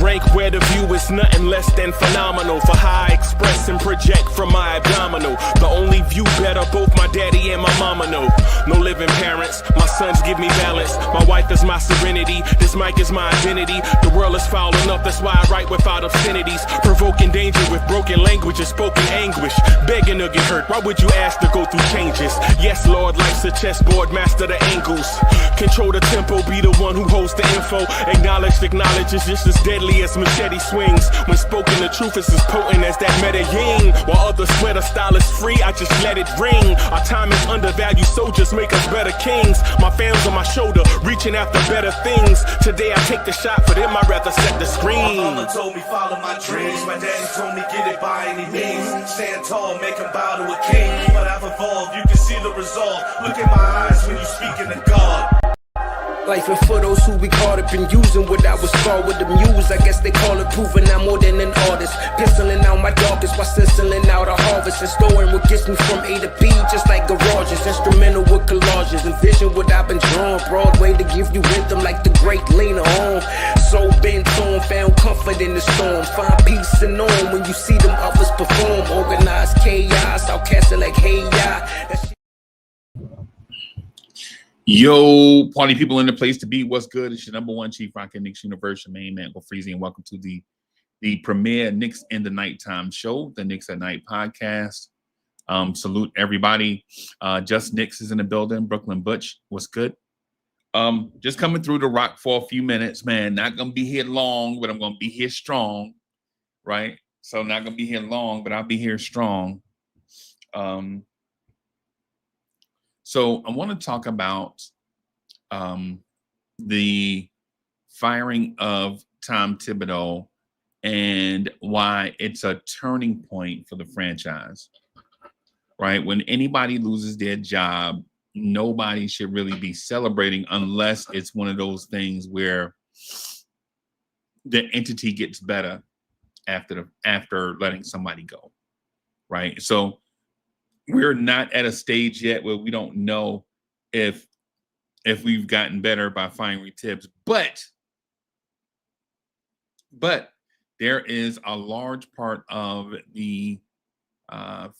rank where the view is nothing less than phenomenal. For how I express and project from my abdominal. The only view better, both my daddy and my mama know. No living parents, my sons give me balance. My wife is my serenity, this mic is my identity. The world is foul enough, that's why I write without obscenities. Provoking danger with broken language and spoken anguish. Begging to get hurt, why would you ask to go through changes? Yes, Lord, life's a chessboard, master the angles. Control the tempo, be the one who holds the info. Acknowledge is just as deadly as machete swings. When spoken, the truth is as potent as that Medellin. While others swear the style is free, I just let it ring. Our time is undervalued, soldiers make us better kings. My fans on my shoulder, reaching after better things. Today I take the shot, for them I'd rather set the screen. My mama told me follow my dreams. My daddy told me get it by any means. Stand tall, make him bow to a king. But I've evolved, you can see the resolve. Look in my eyes when you speaking to God. Life and for those who be caught up in using what I was called with the muse. I guess they call it proving I'm more than an artist. Pistoling out my darkest while stenciling out a harvest. And storing what gets me from A to B, just like garages. Instrumental with collages. Envision what I've been drawn. Broadway to give you rhythm like the great Lena on. So bent on, found comfort in the storm. Find peace and on when you see them others perform. Organized chaos, outcasted like hey ya. Yo, party people in the place to be. What's good? It's your number one chief rockin' Knicks Universe, your main man, Freezie, and welcome to the premier Knicks in the Nighttime show, the Knicks at Night podcast. Salute everybody. Just Knicks is in the building. Brooklyn Butch, what's good? Just coming through the rock for a few minutes, man. Not gonna be here long, but I'm gonna be here strong, right? So not gonna be here long, but I'll be here strong. So I want to talk about the firing of Tom Thibodeau and why it's a turning point for the franchise, right? When anybody loses their job, nobody should really be celebrating unless it's one of those things where the entity gets better after letting somebody go, right? So we're not at a stage yet where we don't know if we've gotten better by firing Thibs, but there is a large part of the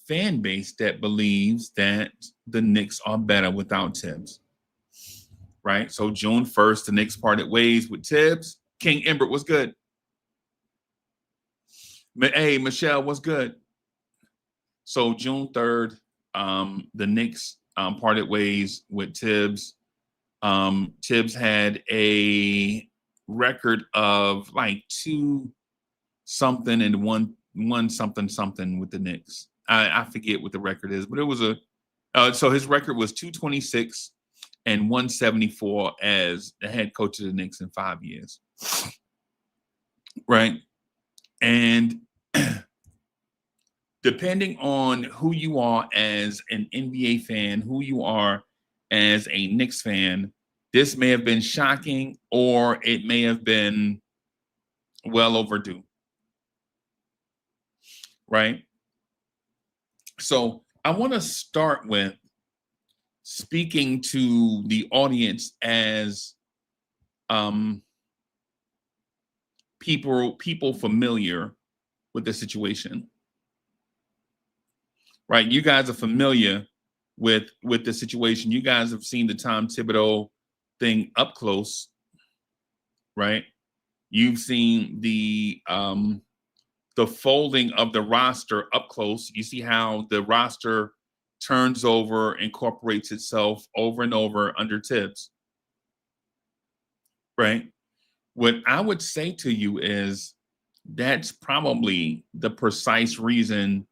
fan base that believes that the Knicks are better without Thibs, right? So June 1st, the Knicks parted ways with Thibs. King Embert, what's good? Hey, Michelle, what's good? So June 3rd, the Knicks parted ways with Thibs. Thibs had a record of like 2-something and one something with the Knicks. I forget what the record is, but it was so his record was 226 and 174 as the head coach of the Knicks in 5 years. Right. And depending on who you are as an NBA fan, who you are as a Knicks fan, this may have been shocking or it may have been well overdue, right? So I want to start with speaking to the audience as people familiar with the situation. Right, you guys are familiar with the situation. You guys have seen the Tom Thibodeau thing up close, right? You've seen the folding of the roster up close. You see how the roster turns over, incorporates itself over and over under Thibs, right? What I would say to you is that's probably the precise reason.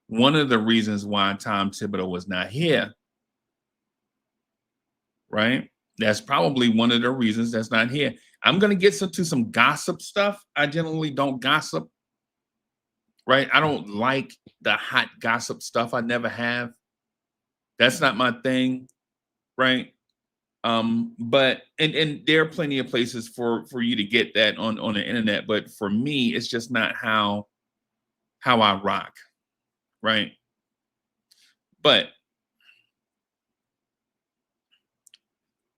One of the reasons why Tom Thibodeau was not here, right? That's probably one of the reasons that's not here. I'm going to get to some gossip stuff. I generally don't gossip, right? I don't like the hot gossip stuff. I never have. That's not my thing, right? But and there are plenty of places for you to get that on the internet. But for me, it's just not how I rock. Right. But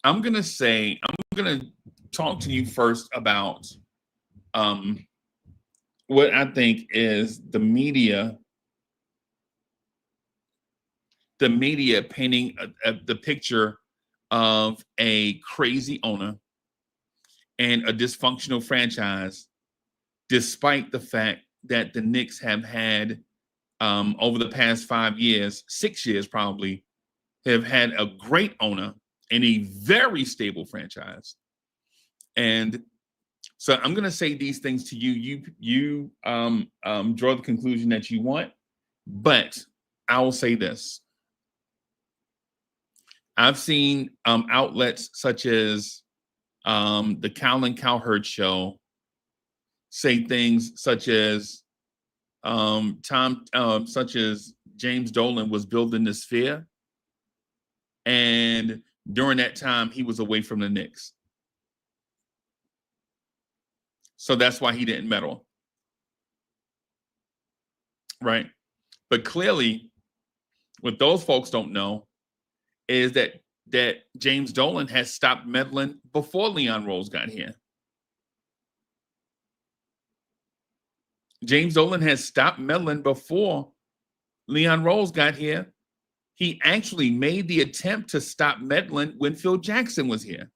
I'm going to talk to you first about what I think is the media painting the picture of a crazy owner and a dysfunctional franchise, despite the fact that the Knicks have had over the past 5 years, 6 years probably, have had a great owner and a very stable franchise. And so I'm going to say these things to you. You draw the conclusion that you want, but I will say this. I've seen outlets such as the Colin Cowherd show say things such as such as James Dolan was building the Sphere, and during that time he was away from the Knicks. So that's why he didn't meddle. Right? But clearly, what those folks don't know is that James Dolan has stopped meddling before Leon Rose got here. James Dolan has stopped meddling before Leon Rose got here. He actually made the attempt to stop meddling when Phil Jackson was here.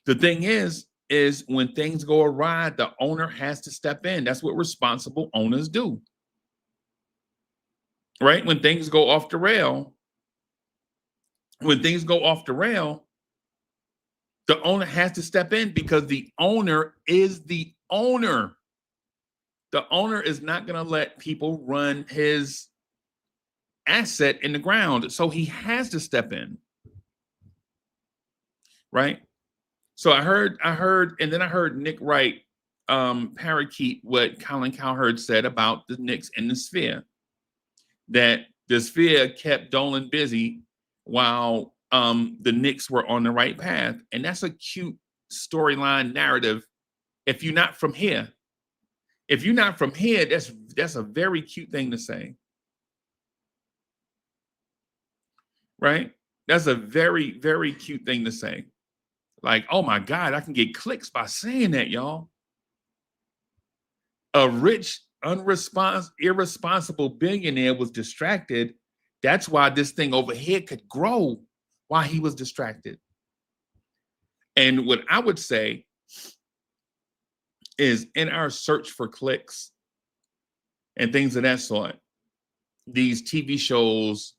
The thing is when things go awry, the owner has to step in. That's what responsible owners do. Right? When things go off the rail, the owner has to step in because the owner is the owner. The owner is not going to let people run his asset in the ground. So he has to step in. Right? So I heard, and then I heard Nick Wright parakeet what Colin Cowherd said about the Knicks and the Sphere. That the Sphere kept Dolan busy while the Knicks were on the right path. And that's a cute storyline narrative if you're not from here. If you're not from here, that's a very cute thing to say. Right? That's a very, very cute thing to say. Like, oh my God, I can get clicks by saying that, y'all. A rich, irresponsible billionaire was distracted. That's why this thing over here could grow while he was distracted. And what I would say is in our search for clicks and things of that sort, these TV shows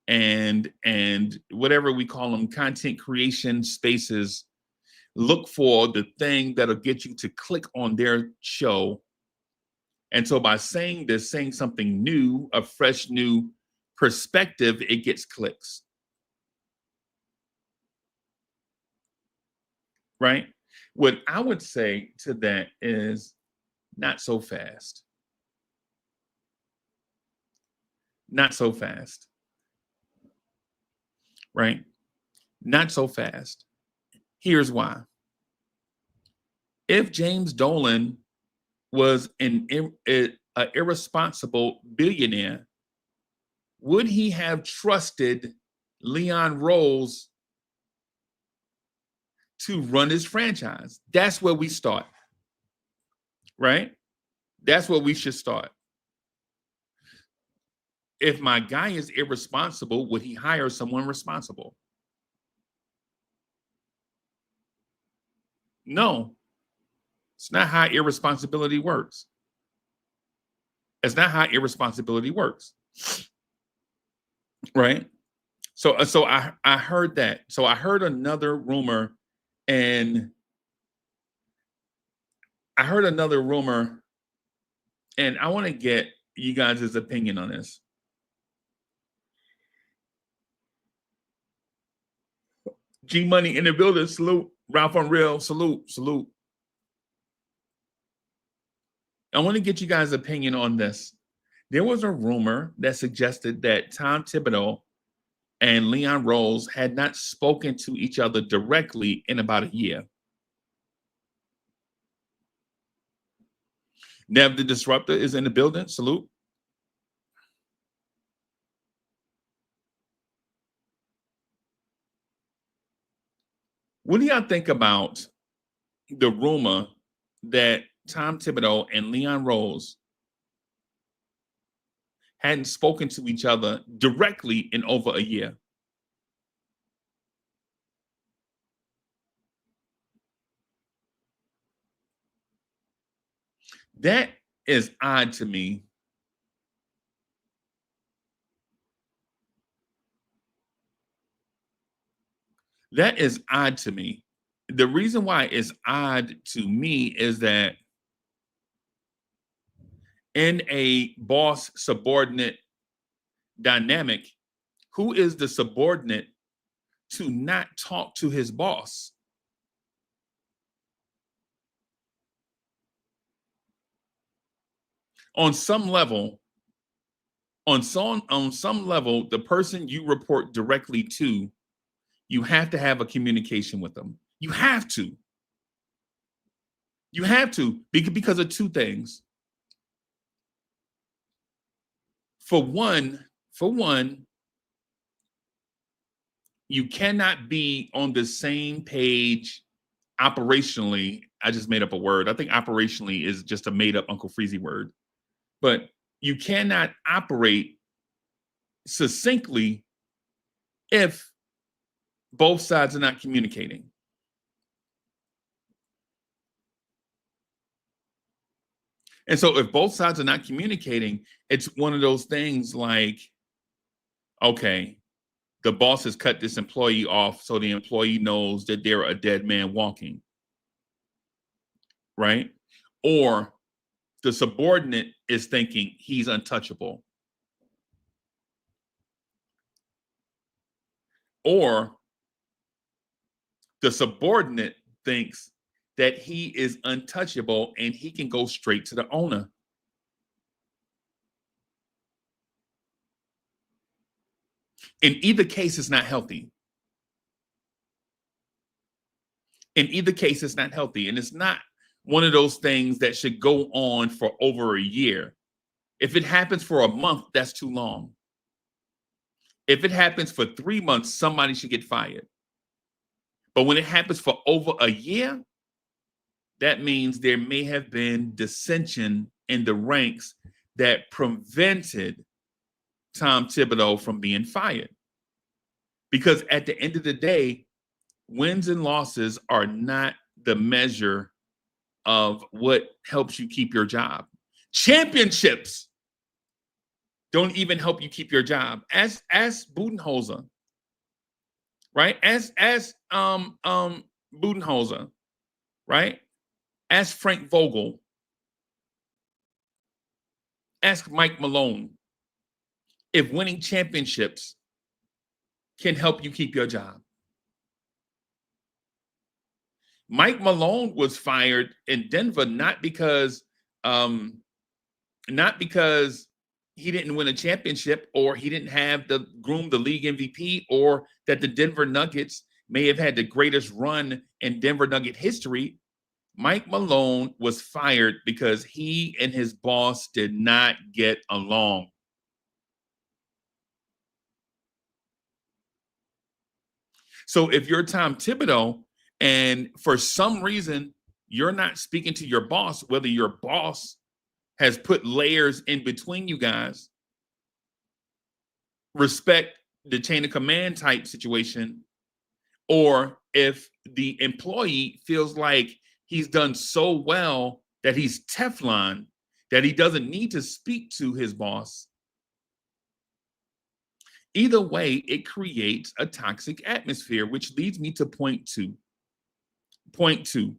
and whatever we call them, content creation spaces, look for the thing that'll get you to click on their show. And so by saying this, saying something new, a fresh new perspective, it gets clicks. Right? What I would say to that is not so fast. Not so fast. Right? Not so fast. Here's why. If James Dolan was an irresponsible billionaire, would he have trusted Leon Rose to run his franchise? That's where we start. Right? That's where we should start. If my guy is irresponsible, would he hire someone responsible? No. It's not how irresponsibility works. It's not how irresponsibility works. Right? So I heard that. So I heard another rumor, and I want to get you guys' opinion on this. G Money in the building, salute. Ralph Unreal, salute. I want to get you guys' opinion on this. There was a rumor that suggested that Tom Thibodeau and Leon Rose had not spoken to each other directly in about a year. Nev the Disruptor is in the building, salute. What do y'all think about the rumor that Tom Thibodeau and Leon Rose hadn't spoken to each other directly in over a year. That is odd to me. That is odd to me. The reason why it's odd to me is that in a boss subordinate dynamic, who is the subordinate to not talk to his boss? On some level, on some level, the person you report directly to, you have to have a communication with them. You have to. You have to because of two things. For one, you cannot be on the same page operationally. I just made up a word. I think operationally is just a made up Uncle Freezie word. But you cannot operate succinctly if both sides are not communicating. And so if both sides are not communicating, it's one of those things like, okay, the boss has cut this employee off so the employee knows that they're a dead man walking, right? Or the subordinate is thinking he's untouchable. Or the subordinate thinks that he is untouchable and he can go straight to the owner. In either case, it's not healthy. In either case, it's not healthy. And it's not one of those things that should go on for over a year. If it happens for a month, that's too long. If it happens for 3 months, somebody should get fired. But when it happens for over a year, that means there may have been dissension in the ranks that prevented Tom Thibodeau from being fired. Because at the end of the day, wins and losses are not the measure of what helps you keep your job. Championships don't even help you keep your job. Ask Budenholzer, right? Ask Budenholzer, right? Ask Frank Vogel. Ask Mike Malone if winning championships can help you keep your job. Mike Malone was fired in Denver not because he didn't win a championship or he didn't have the league MVP or that the Denver Nuggets may have had the greatest run in Denver Nugget history. Mike Malone was fired because he and his boss did not get along. So if you're Tom Thibodeau and for some reason you're not speaking to your boss, whether your boss has put layers in between you guys, respect the chain of command type situation, or if the employee feels like he's done so well that he's Teflon, that he doesn't need to speak to his boss. Either way, it creates a toxic atmosphere, which leads me to point two. Point two,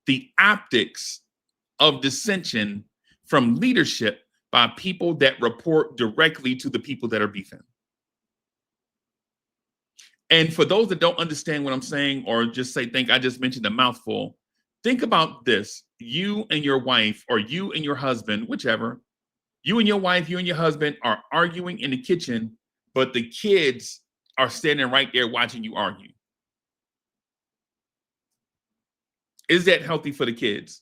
the optics of dissension from leadership by people that report directly to the people that are beefing. And for those that don't understand what I'm saying, or just think I just mentioned a mouthful, think about this. You and your wife, or you and your husband, whichever, you and your wife, you and your husband are arguing in the kitchen, but the kids are standing right there watching you argue. Is that healthy for the kids?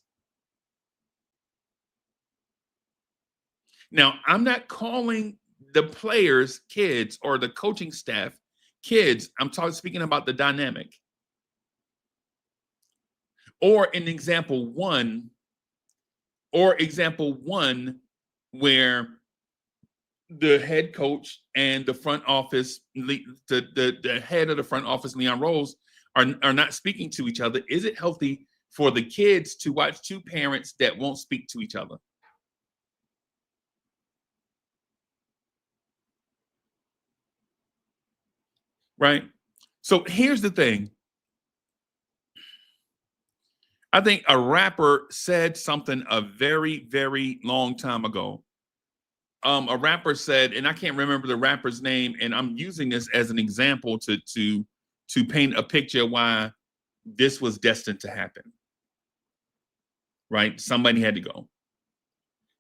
Now, I'm not calling the players kids or the coaching staff kids. I'm speaking about the dynamic. Or in example one, where the head coach and the front office, the head of the front office, Leon Rose, are not speaking to each other. Is it healthy for the kids to watch two parents that won't speak to each other? Right? So here's the thing. I think a rapper said something a very, very long time ago. A rapper said, and I can't remember the rapper's name, and I'm using this as an example to paint a picture why this was destined to happen. Right? Somebody had to go.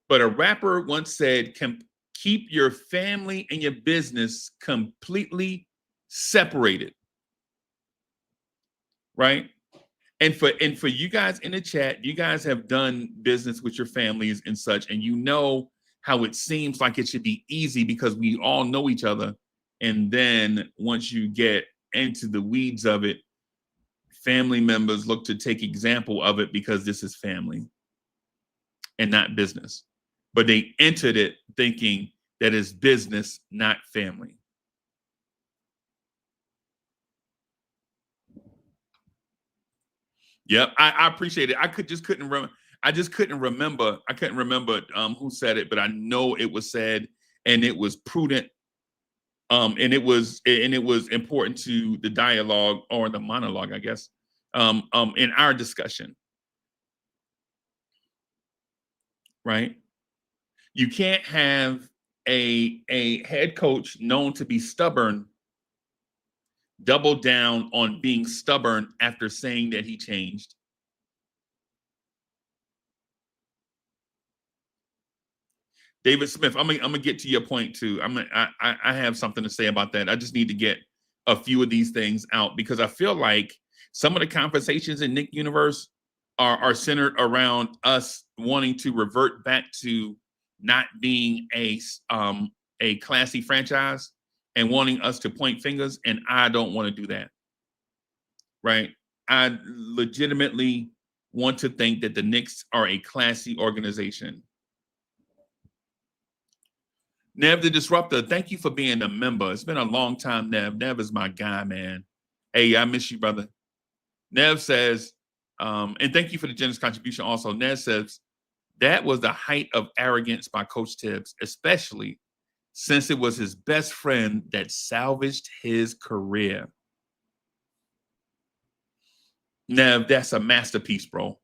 But a rapper once said, keep your family and your business completely separated. Right? And for you guys in the chat, you guys have done business with your families and such, and you know how it seems like it should be easy because we all know each other. And then once you get into the weeds of it, family members look to take example of it because this is family and not business. But they entered it thinking that it's business, not family. Yep, I appreciate it. I couldn't remember. I couldn't remember who said it, but I know it was said, and it was prudent, and it was important to the dialogue or the monologue, I guess, in our discussion. Right? You can't have a head coach known to be stubborn double down on being stubborn after saying that he changed. David Smith, I'm gonna get to your point too. I have something to say about that. I just need to get a few of these things out because I feel like some of the conversations in Nick Universe are centered around us wanting to revert back to not being a classy franchise and wanting us to point fingers, and I don't want to do that. Right? I legitimately want to think that the Knicks are a classy organization. Nev the Disruptor, thank you for being a member. It's been a long time, Nev. Nev is my guy, man. Hey, I miss you, brother. Nev says, and thank you for the generous contribution also. Nev says, that was the height of arrogance by Coach Thibs, especially since it was his best friend that salvaged his career. Nev, that's a masterpiece, bro.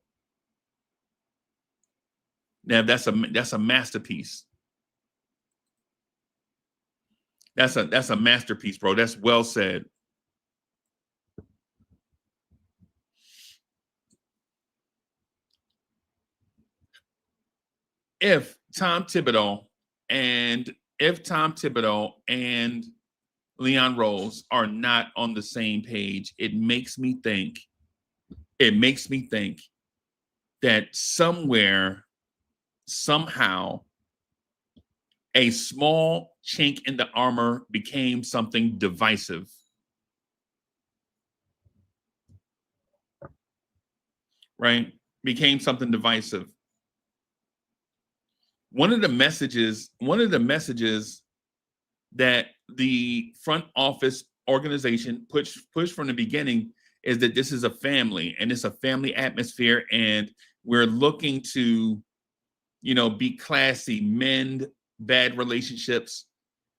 Nev, that's a masterpiece. That's a masterpiece, bro. That's well said. If Tom Thibodeau and Leon Rose are not on the same page, it makes me think that somewhere, somehow, a small chink in the armor became something divisive. Right? Became something divisive. One of the messages that the front office organization pushed from the beginning is that this is a family and it's a family atmosphere, and we're looking to, be classy, mend bad relationships,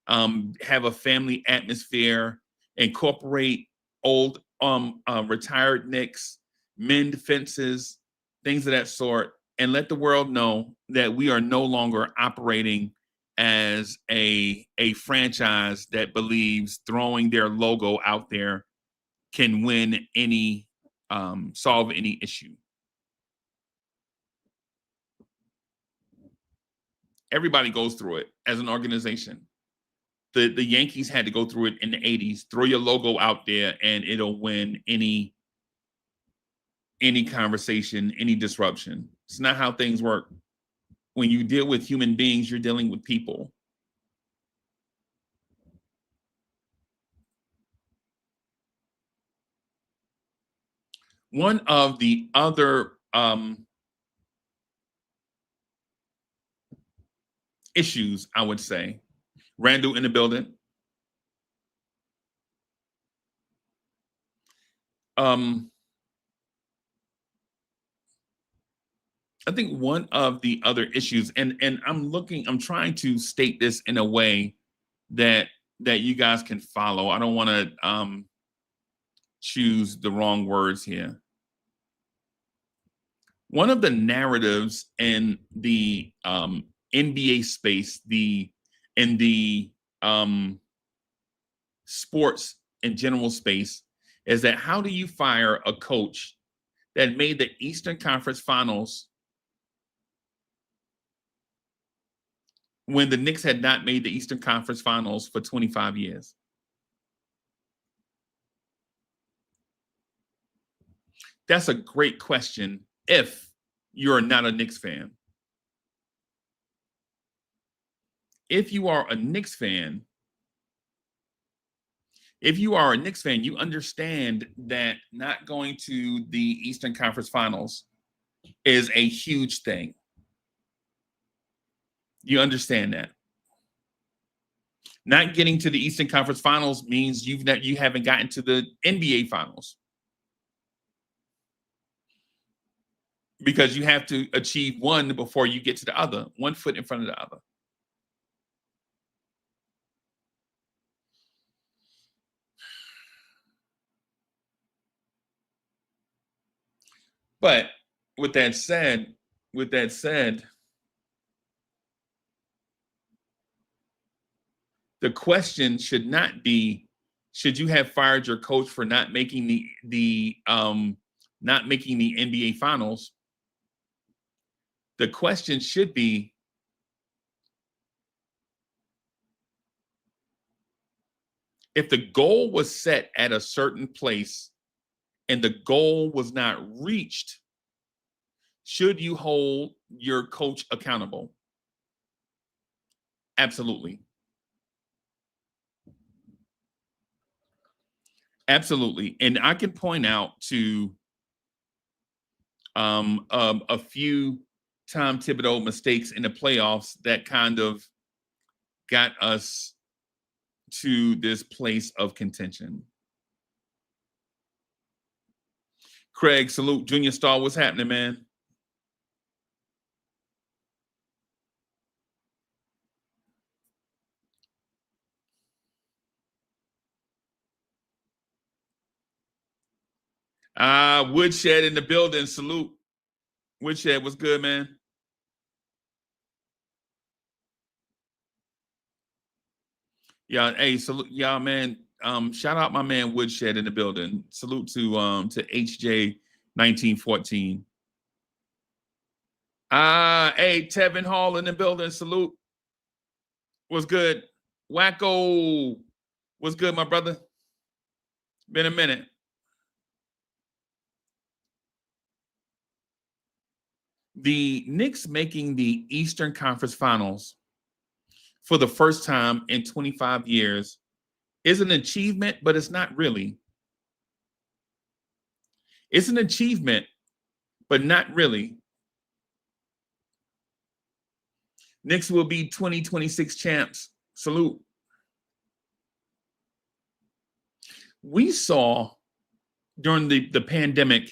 have a family atmosphere, incorporate old retired Knicks, mend fences, things of that sort, and let the world know that we are no longer operating as a franchise that believes throwing their logo out there can win any, solve any issue. Everybody goes through it as an organization. The Yankees had to go through it in the 80s. Throw your logo out there and it'll win any conversation, any disruption. It's not how things work. When you deal with human beings, you're dealing with people. One of the other issues, I would say, Randall in the building. I think one of the other issues, and I'm trying to state this in a way that you guys can follow. I don't want to choose the wrong words here. One of the narratives in the NBA space, in the sports in general space, is that how do you fire a coach that made the Eastern Conference Finals when the Knicks had not made the Eastern Conference Finals for 25 years? That's a great question if you're not a Knicks fan. If you are a Knicks fan, you understand that not going to the Eastern Conference Finals is a huge thing. You understand that. Not getting to the Eastern Conference Finals means you haven't gotten to the NBA Finals, because you have to achieve one before you get to the other, one foot in front of the other. But with that said, the question should not be, should you have fired your coach for not making the NBA Finals? The question should be, if the goal was set at a certain place and the goal was not reached, should you hold your coach accountable? Absolutely. Absolutely. And I can point out to a few Tom Thibodeau mistakes in the playoffs that kind of got us to this place of contention. Craig, salute. Junior Star, what's happening, man? Woodshed in the building. Salute. Woodshed, what's good, man? Yeah, hey, salute, y'all, man. Shout out my man Woodshed in the building. Salute to HJ 1914. Hey, Tevin Hall in the building. Salute. What's good? Wacko. What's good, my brother? Been a minute. The Knicks making the Eastern Conference Finals for the first time in 25 years is an achievement, but it's not really. It's an achievement, but not really. Knicks will be 2026 champs. Salute. We saw during the pandemic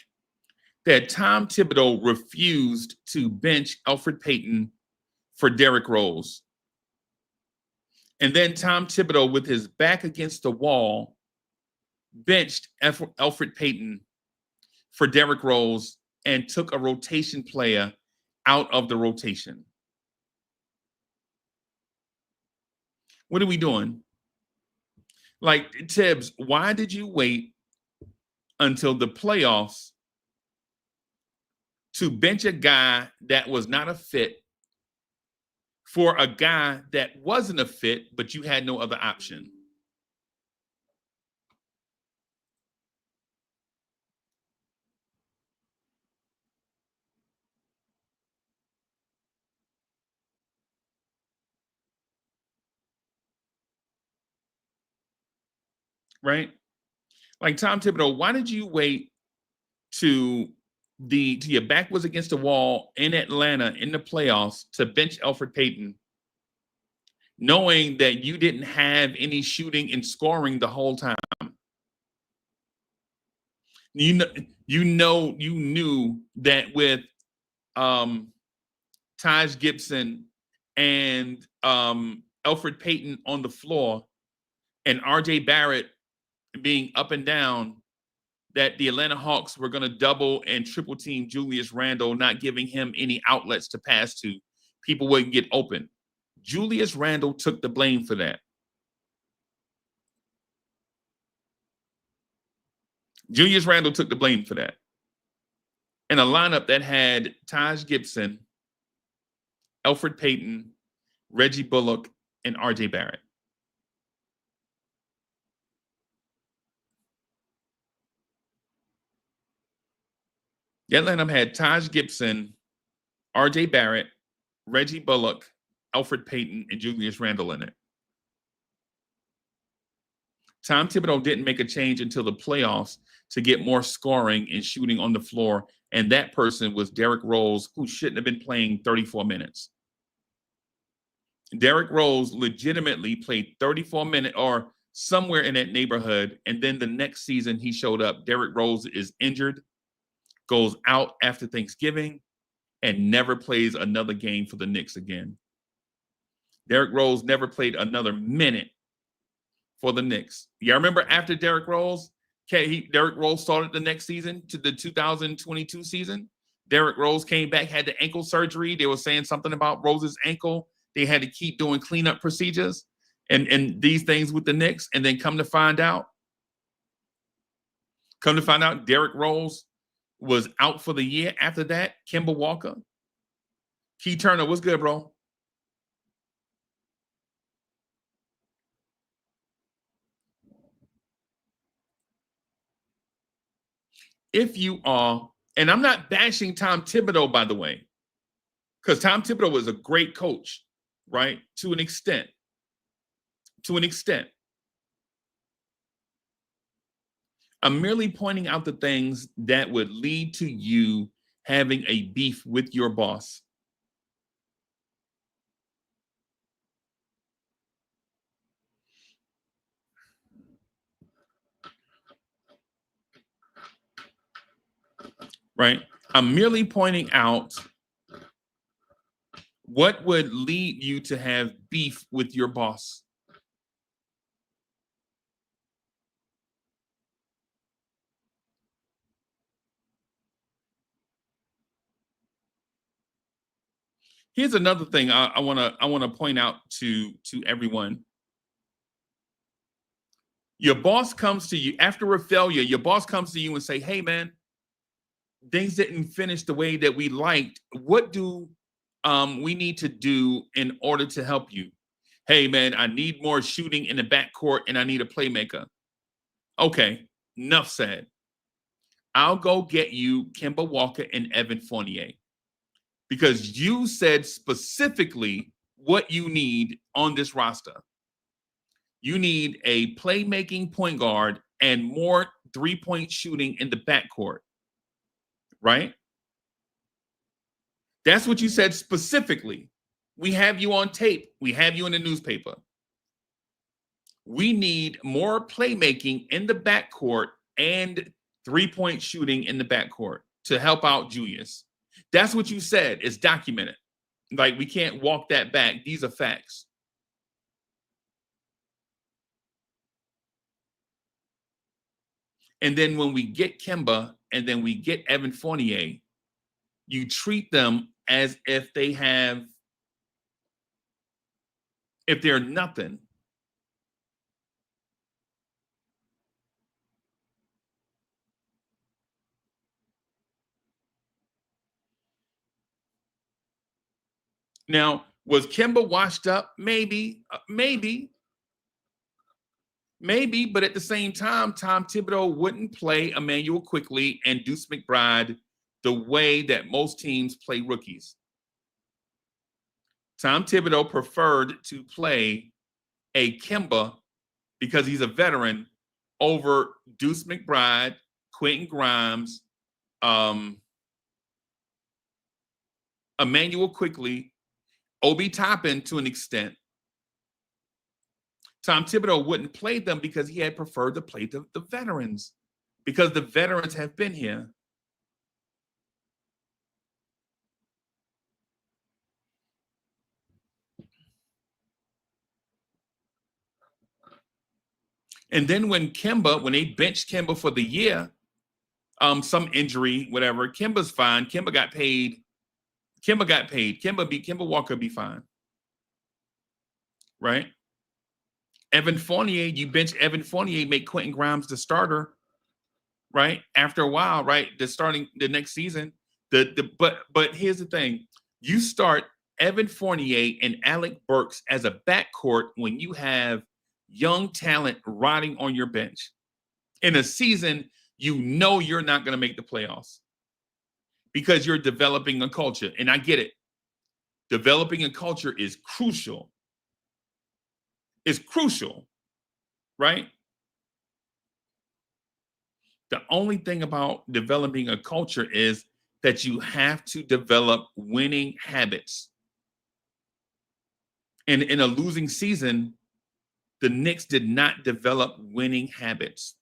that Tom Thibodeau refused to bench Elfrid Payton for Derrick Rose. And then Tom Thibodeau, with his back against the wall, benched Elfrid Payton for Derrick Rose and took a rotation player out of the rotation. What are we doing? Like, Thibs, why did you wait until the playoffs to bench a guy that was not a fit for a guy that wasn't a fit, but you had no other option? Right? Like, Tom Thibodeau, why did you wait to your back was against the wall in Atlanta in the playoffs to bench Elfrid Payton, knowing that you didn't have any shooting and scoring the whole time. You knew that with Taj Gibson and Elfrid Payton on the floor and RJ Barrett being up and down, that the Atlanta Hawks were going to double and triple team Julius Randle, not giving him any outlets to pass to. People wouldn't get open. Julius Randle took the blame for that. Julius Randle took the blame for that. In a lineup that had Taj Gibson, Elfrid Payton, Reggie Bullock, and RJ Barrett. That lineup had Taj Gibson, RJ Barrett, Reggie Bullock, Elfrid Payton, and Julius Randle in it. Tom Thibodeau didn't make a change until the playoffs to get more scoring and shooting on the floor, and that person was Derrick Rose, who shouldn't have been playing 34 minutes. Derrick Rose legitimately played 34 minutes or somewhere in that neighborhood, and then the next season he showed up. Derrick Rose is injured, goes out after Thanksgiving, and never plays another game for the Knicks again. Derrick Rose never played another minute for the Knicks. Y'all remember after Derrick Rose started the next season, to the 2022 season. Derrick Rose came back, had the ankle surgery. They were saying something about Rose's ankle. They had to keep doing cleanup procedures and these things with the Knicks. And then come to find out, Derrick Rose was out for the year after that. Kemba Walker. Key Turner, what's good, bro? If you are, and I'm not bashing Tom Thibodeau, by the way, because Tom Thibodeau was a great coach, right? To an extent. I'm merely pointing out the things that would lead to you having a beef with your boss. Right? I'm merely pointing out what would lead you to have beef with your boss. Here's another thing I want to point out to everyone. Your boss comes to you after a failure. Your boss comes to you and say, "Hey, man, things didn't finish the way that we liked. What do we need to do in order to help you?" "Hey, man, I need more shooting in the backcourt and I need a playmaker." Okay, enough said. I'll go get you Kemba Walker and Evan Fournier, because you said specifically what you need on this roster. You need a playmaking point guard and more three-point shooting in the backcourt, right? That's what you said specifically. We have you on tape. We have you in the newspaper. We need more playmaking in the backcourt and three-point shooting in the backcourt to help out Julius. That's what you said. It's documented. Like, we can't walk that back. These are facts. And then when we get Kemba and then we get Evan Fournier, you treat them as if they're nothing. Now, was Kemba washed up? Maybe, but at the same time, Tom Thibodeau wouldn't play Emmanuel Quickley and Deuce McBride the way that most teams play rookies. Tom Thibodeau preferred to play a Kemba, because he's a veteran, over Deuce McBride, Quentin Grimes, Emmanuel Quickly, Obi Toppin to an extent. Tom Thibodeau wouldn't play them because he had preferred to play the veterans, because the veterans have been here. And then when they benched Kemba for the year, some injury, whatever, Kemba's fine. Kemba got paid. Kemba Walker be fine. Right? Evan Fournier, you bench Evan Fournier, make Quentin Grimes the starter, right? After a while, right? Starting the next season. But here's the thing. You start Evan Fournier and Alec Burks as a backcourt when you have young talent rotting on your bench. In a season, you know you're not going to make the playoffs because you're developing a culture. And I get it. Developing a culture is crucial. It's crucial, right? The only thing about developing a culture is that you have to develop winning habits. And in a losing season, the Knicks did not develop winning habits.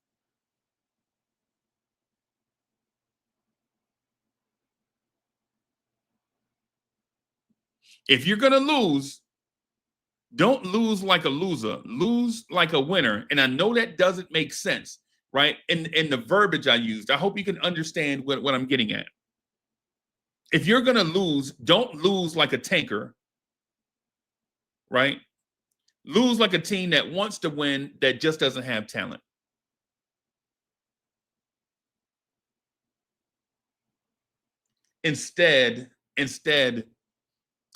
If you're going to lose, don't lose like a loser. Lose like a winner. And I know that doesn't make sense, right? In the verbiage I used, I hope you can understand what I'm getting at. If you're going to lose, don't lose like a tanker, right? Lose like a team that wants to win that just doesn't have talent. Instead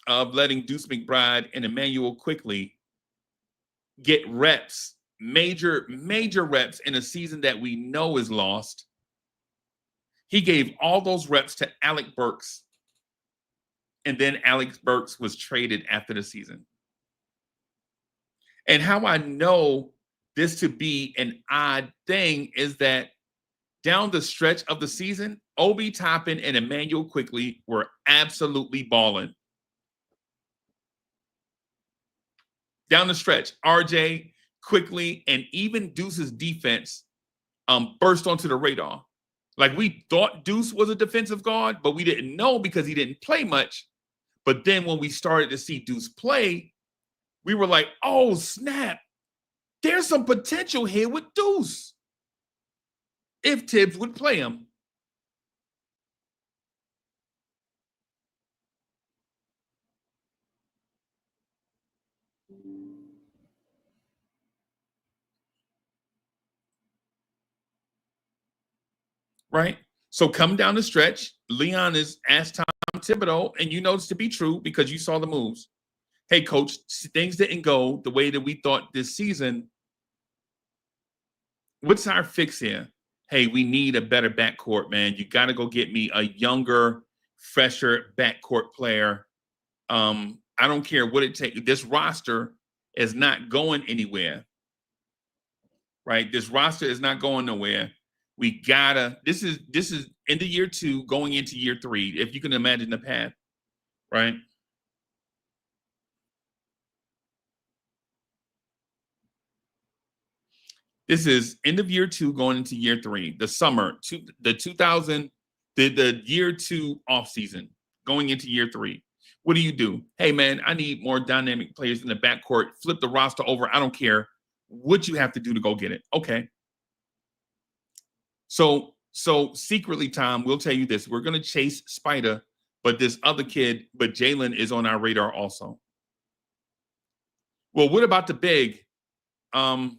of letting Deuce McBride and Emmanuel Quickly get reps, major reps in a season that we know is lost, he gave all those reps to Alec Burks. And then Alec Burks was traded after the season. And how I know this to be an odd thing is that down the stretch of the season, Obi Toppin and Emmanuel Quickly were absolutely balling. Down the stretch, RJ, Quickly, and even Deuce's defense burst onto the radar. Like, we thought Deuce was a defensive guard, but we didn't know because he didn't play much. But then when we started to see Deuce play, we were like, oh, snap. There's some potential here with Deuce if Thibs would play him. Right? So come down the stretch. Leon is asked Tom Thibodeau, and you know it's to be true because you saw the moves. Hey, coach, things didn't go the way that we thought this season. What's our fix here? Hey, we need a better backcourt, man. You got to go get me a younger, fresher backcourt player. I don't care what it takes. This roster is not going anywhere. Right? This roster is not going nowhere. We gotta. This is into year 2, going into year 3. If you can imagine the path, right? This is end of year 2, going into year 3. The summer, the year 2 off season, going into year 3. What do? Hey, man, I need more dynamic players in the backcourt. Flip the roster over. I don't care what you have to do to go get it. Okay. So secretly, Tom, we'll tell you this. We're going to chase Spider, but this other kid, but Jalen is on our radar also. Well, what about the big? Our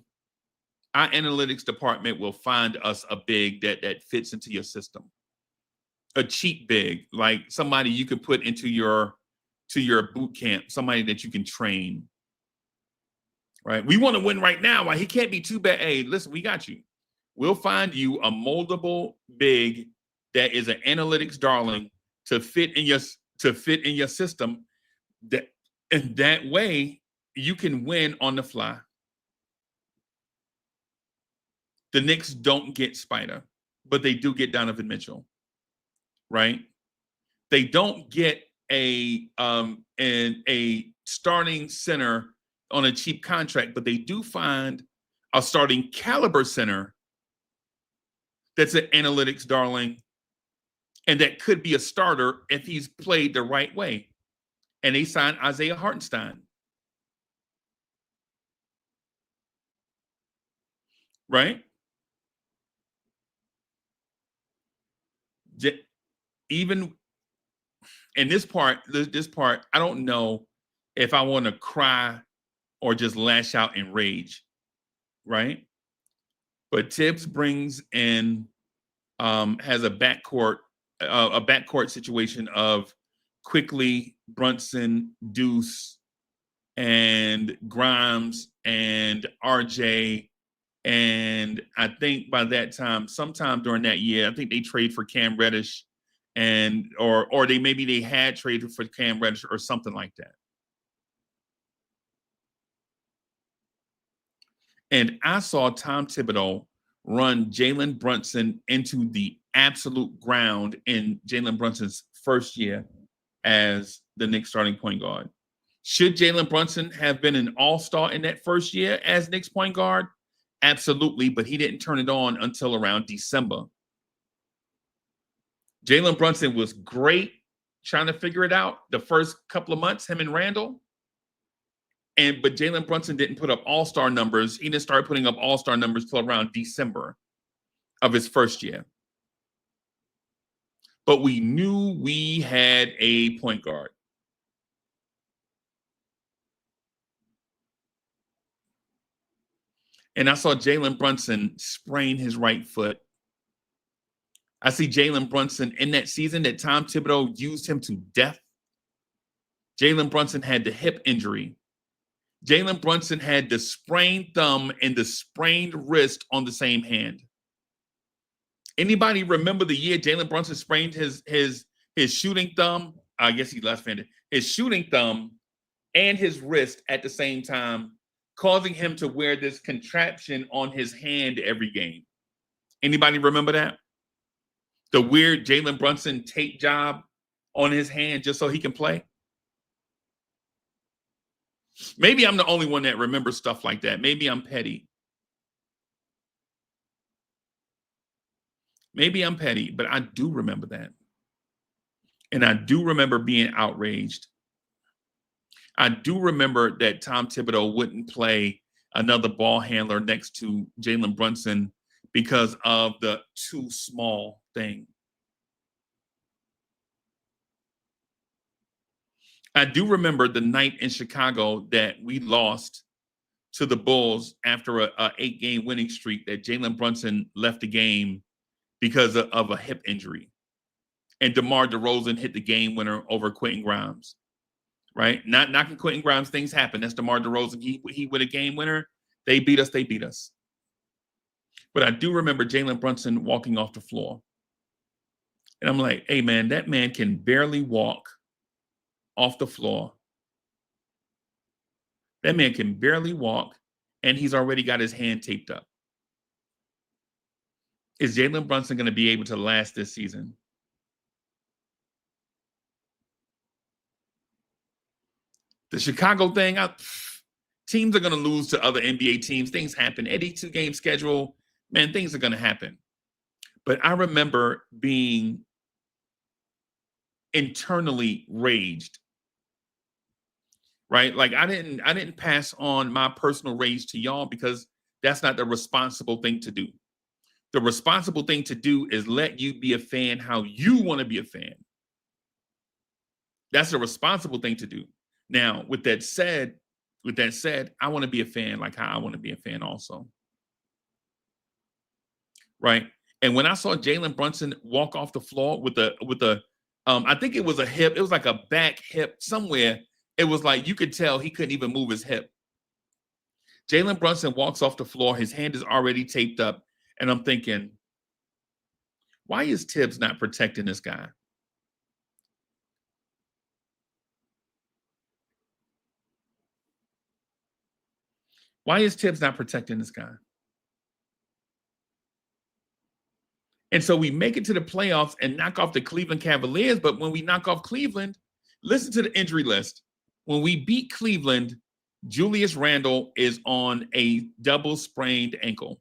analytics department will find us a big that fits into your system. A cheap big, like somebody you could put into your boot camp, somebody that you can train. Right? We want to win right now. He can't be too bad. Hey, listen, we got you. We'll find you a moldable big that is an analytics darling to fit in your system. That way you can win on the fly. The Knicks don't get Spider, but they do get Donovan Mitchell. right? They don't get a starting center on a cheap contract, but they do find a starting caliber center that's an analytics darling, and that could be a starter if he's played the right way. And they signed Isaiah Hartenstein. Right? Even in this part, I don't know if I want to cry or just lash out in rage, right? But Thibs brings in has a backcourt situation of Quickly, Brunson, Deuce, and Grimes and RJ. And I think by that time, sometime during that year, I think they trade for Cam Reddish, and or they had traded for Cam Reddish or something like that. And I saw Tom Thibodeau run Jalen Brunson into the absolute ground in Jalen Brunson's first year as the Knicks starting point guard. Should Jalen Brunson have been an all-star in that first year as Knicks point guard? Absolutely, but he didn't turn it on until around December. Jalen Brunson was great trying to figure it out the first couple of months, him and Randall. But Jalen Brunson didn't put up all-star numbers. He didn't start putting up all-star numbers till around December of his first year. But we knew we had a point guard. And I saw Jalen Brunson sprain his right foot. I see Jalen Brunson in that season that Tom Thibodeau used him to death. Jalen Brunson had the hip injury. Jalen Brunson had the sprained thumb and the sprained wrist on the same hand. Anybody remember the year Jalen Brunson sprained his shooting thumb? I guess he left-handed. His shooting thumb and his wrist at the same time, causing him to wear this contraption on his hand every game. Anybody remember that? The weird Jalen Brunson tape job on his hand just so he can play? Maybe I'm the only one that remembers stuff like that. Maybe I'm petty. Maybe I'm petty, but I do remember that. And I do remember being outraged. I do remember that Tom Thibodeau wouldn't play another ball handler next to Jalen Brunson because of the too small thing. I do remember the night in Chicago that we lost to the Bulls after a 8-game winning streak, that Jalen Brunson left the game because of a hip injury. And DeMar DeRozan hit the game winner over Quentin Grimes. Right? Not knocking Quentin Grimes, things happen. That's DeMar DeRozan. He with a game winner. They beat us. But I do remember Jalen Brunson walking off the floor. And I'm like, hey, man, that man can barely walk off the floor. That man can barely walk, and he's already got his hand taped up. Is Jalen Brunson going to be able to last this season? The Chicago thing, teams are going to lose to other NBA teams. Things happen. 82-game schedule, man, things are going to happen. But I remember being internally raged. Right? Like I didn't pass on my personal rage to y'all because that's not the responsible thing to do. The responsible thing to do is let you be a fan how you want to be a fan. That's the responsible thing to do. Now, with that said, I want to be a fan like how I want to be a fan also. Right? And when I saw Jalen Brunson walk off the floor with a I think it was a hip, it was like a back hip somewhere. It was like you could tell he couldn't even move his hip. Jalen Brunson walks off the floor, his hand is already taped up, and I'm thinking, why is Thibs not protecting this guy? Why is Thibs not protecting this guy? And so we make it to the playoffs and knock off the Cleveland Cavaliers. But when we knock off Cleveland, listen to the injury list. When we beat Cleveland, Julius Randle is on a double sprained ankle.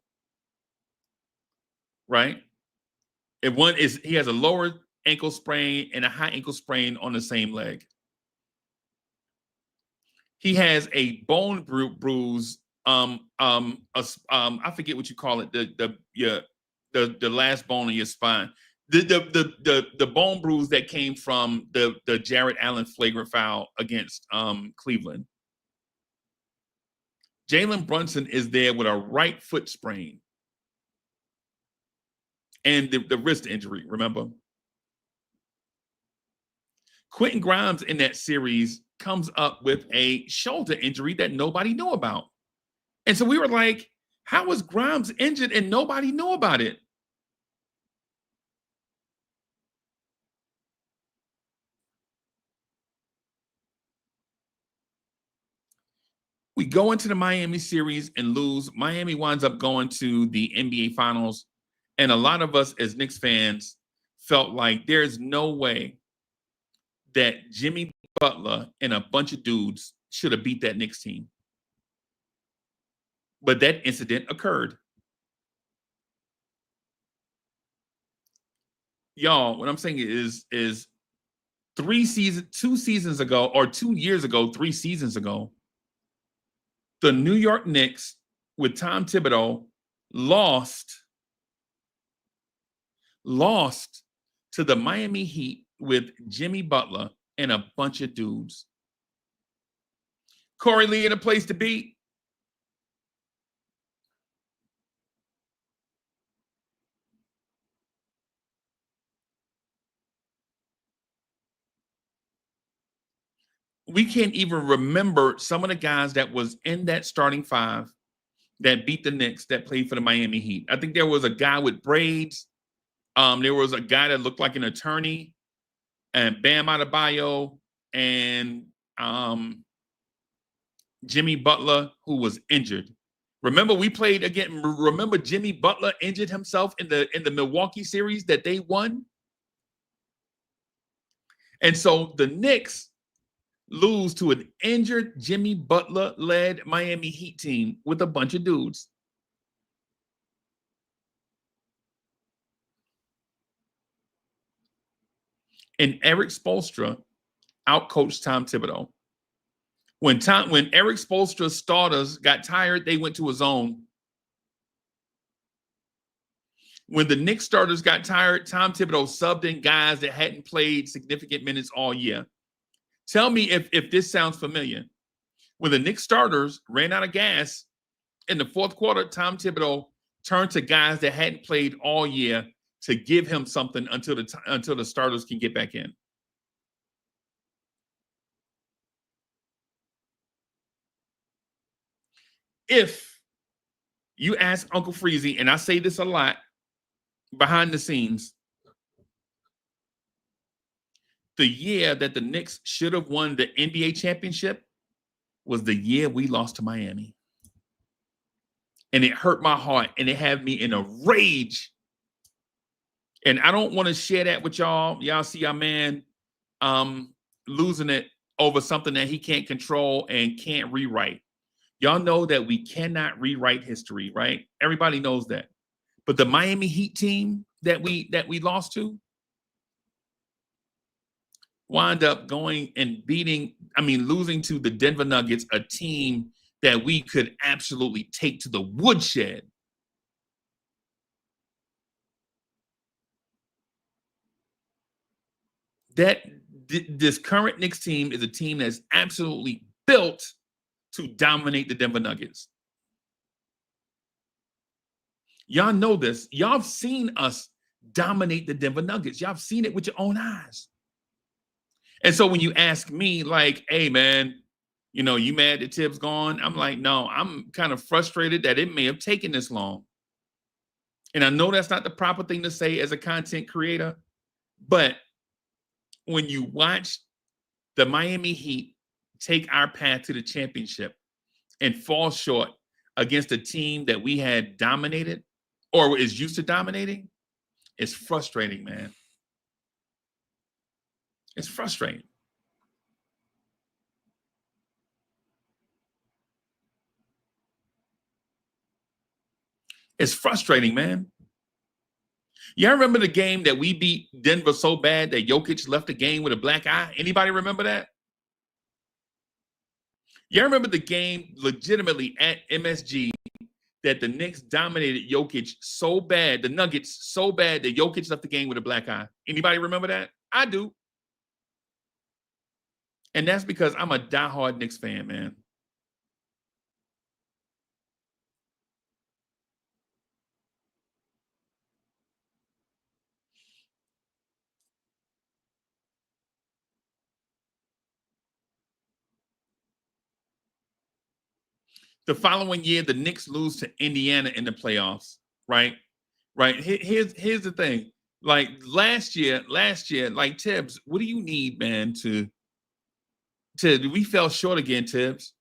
Right? He has a lower ankle sprain and a high ankle sprain on the same leg. He has a bone bruise. I forget what you call it. The last bone in your spine. The bone bruise that came from the Jarrett Allen flagrant foul against Cleveland. Jalen Brunson is there with a right foot sprain and the wrist injury. Remember, Quentin Grimes in that series comes up with a shoulder injury that nobody knew about. And so we were like, how was Grimes injured and nobody knew about it? We go into the Miami series and lose. Miami winds up going to the NBA Finals. And a lot of us as Knicks fans felt like there's no way that Jimmy Butler and a bunch of dudes should have beat that Knicks team. But that incident occurred. Y'all, what I'm saying is 2 seasons ago, or 2 years ago, 3 seasons ago, the New York Knicks with Tom Thibodeau lost to the Miami Heat with Jimmy Butler and a bunch of dudes. Corey Lee in a place to be. We can't even remember some of the guys that was in that starting five that beat the Knicks that played for the Miami Heat. I think there was a guy with braids. There was a guy that looked like an attorney, and Bam Adebayo, and Jimmy Butler, who was injured. Remember, we played again. Remember, Jimmy Butler injured himself in the Milwaukee series that they won. And so the Knicks lose to an injured Jimmy Butler-led Miami Heat team with a bunch of dudes. And Eric Spoelstra outcoached Tom Thibodeau. When Eric Spoelstra's starters got tired, they went to a zone. When the Knicks starters got tired, Tom Thibodeau subbed in guys that hadn't played significant minutes all year. Tell me if this sounds familiar. When the Knicks starters ran out of gas in the fourth quarter, Tom Thibodeau turned to guys that hadn't played all year to give him something until the starters can get back in. If you ask Uncle Freezie, and I say this a lot behind the scenes, the year that the Knicks should have won the NBA championship was the year we lost to Miami. And it hurt my heart, and it had me in a rage. And I don't want to share that with y'all. Y'all see our man losing it over something that he can't control and can't rewrite. Y'all know that we cannot rewrite history, right? Everybody knows that. But the Miami Heat team that we lost to wound up going and losing to the Denver Nuggets, a team that we could absolutely take to the woodshed. This current Knicks team is a team that's absolutely built to dominate the Denver Nuggets. Y'all know this. Y'all have seen us dominate the Denver Nuggets. Y'all have seen it with your own eyes. And so when you ask me, like, hey, man, you mad that Thibs gone? I'm like, no, I'm kind of frustrated that it may have taken this long. And I know that's not the proper thing to say as a content creator, but when you watch the Miami Heat take our path to the championship and fall short against a team that we had dominated or is used to dominating, It's frustrating, man. It's frustrating. It's frustrating, man. Y'all remember the game that we beat Denver so bad that Jokic left the game with a black eye? Anybody remember that? Y'all remember the game legitimately at MSG that the Knicks dominated Jokic so bad, the Nuggets so bad that Jokic left the game with a black eye? Anybody remember that? I do. And that's because I'm a diehard Knicks fan, man. The following year, the Knicks lose to Indiana in the playoffs, right? Right. Here's the thing. Like last year, like Thibs, what do you need, man, we fell short again, Thibs.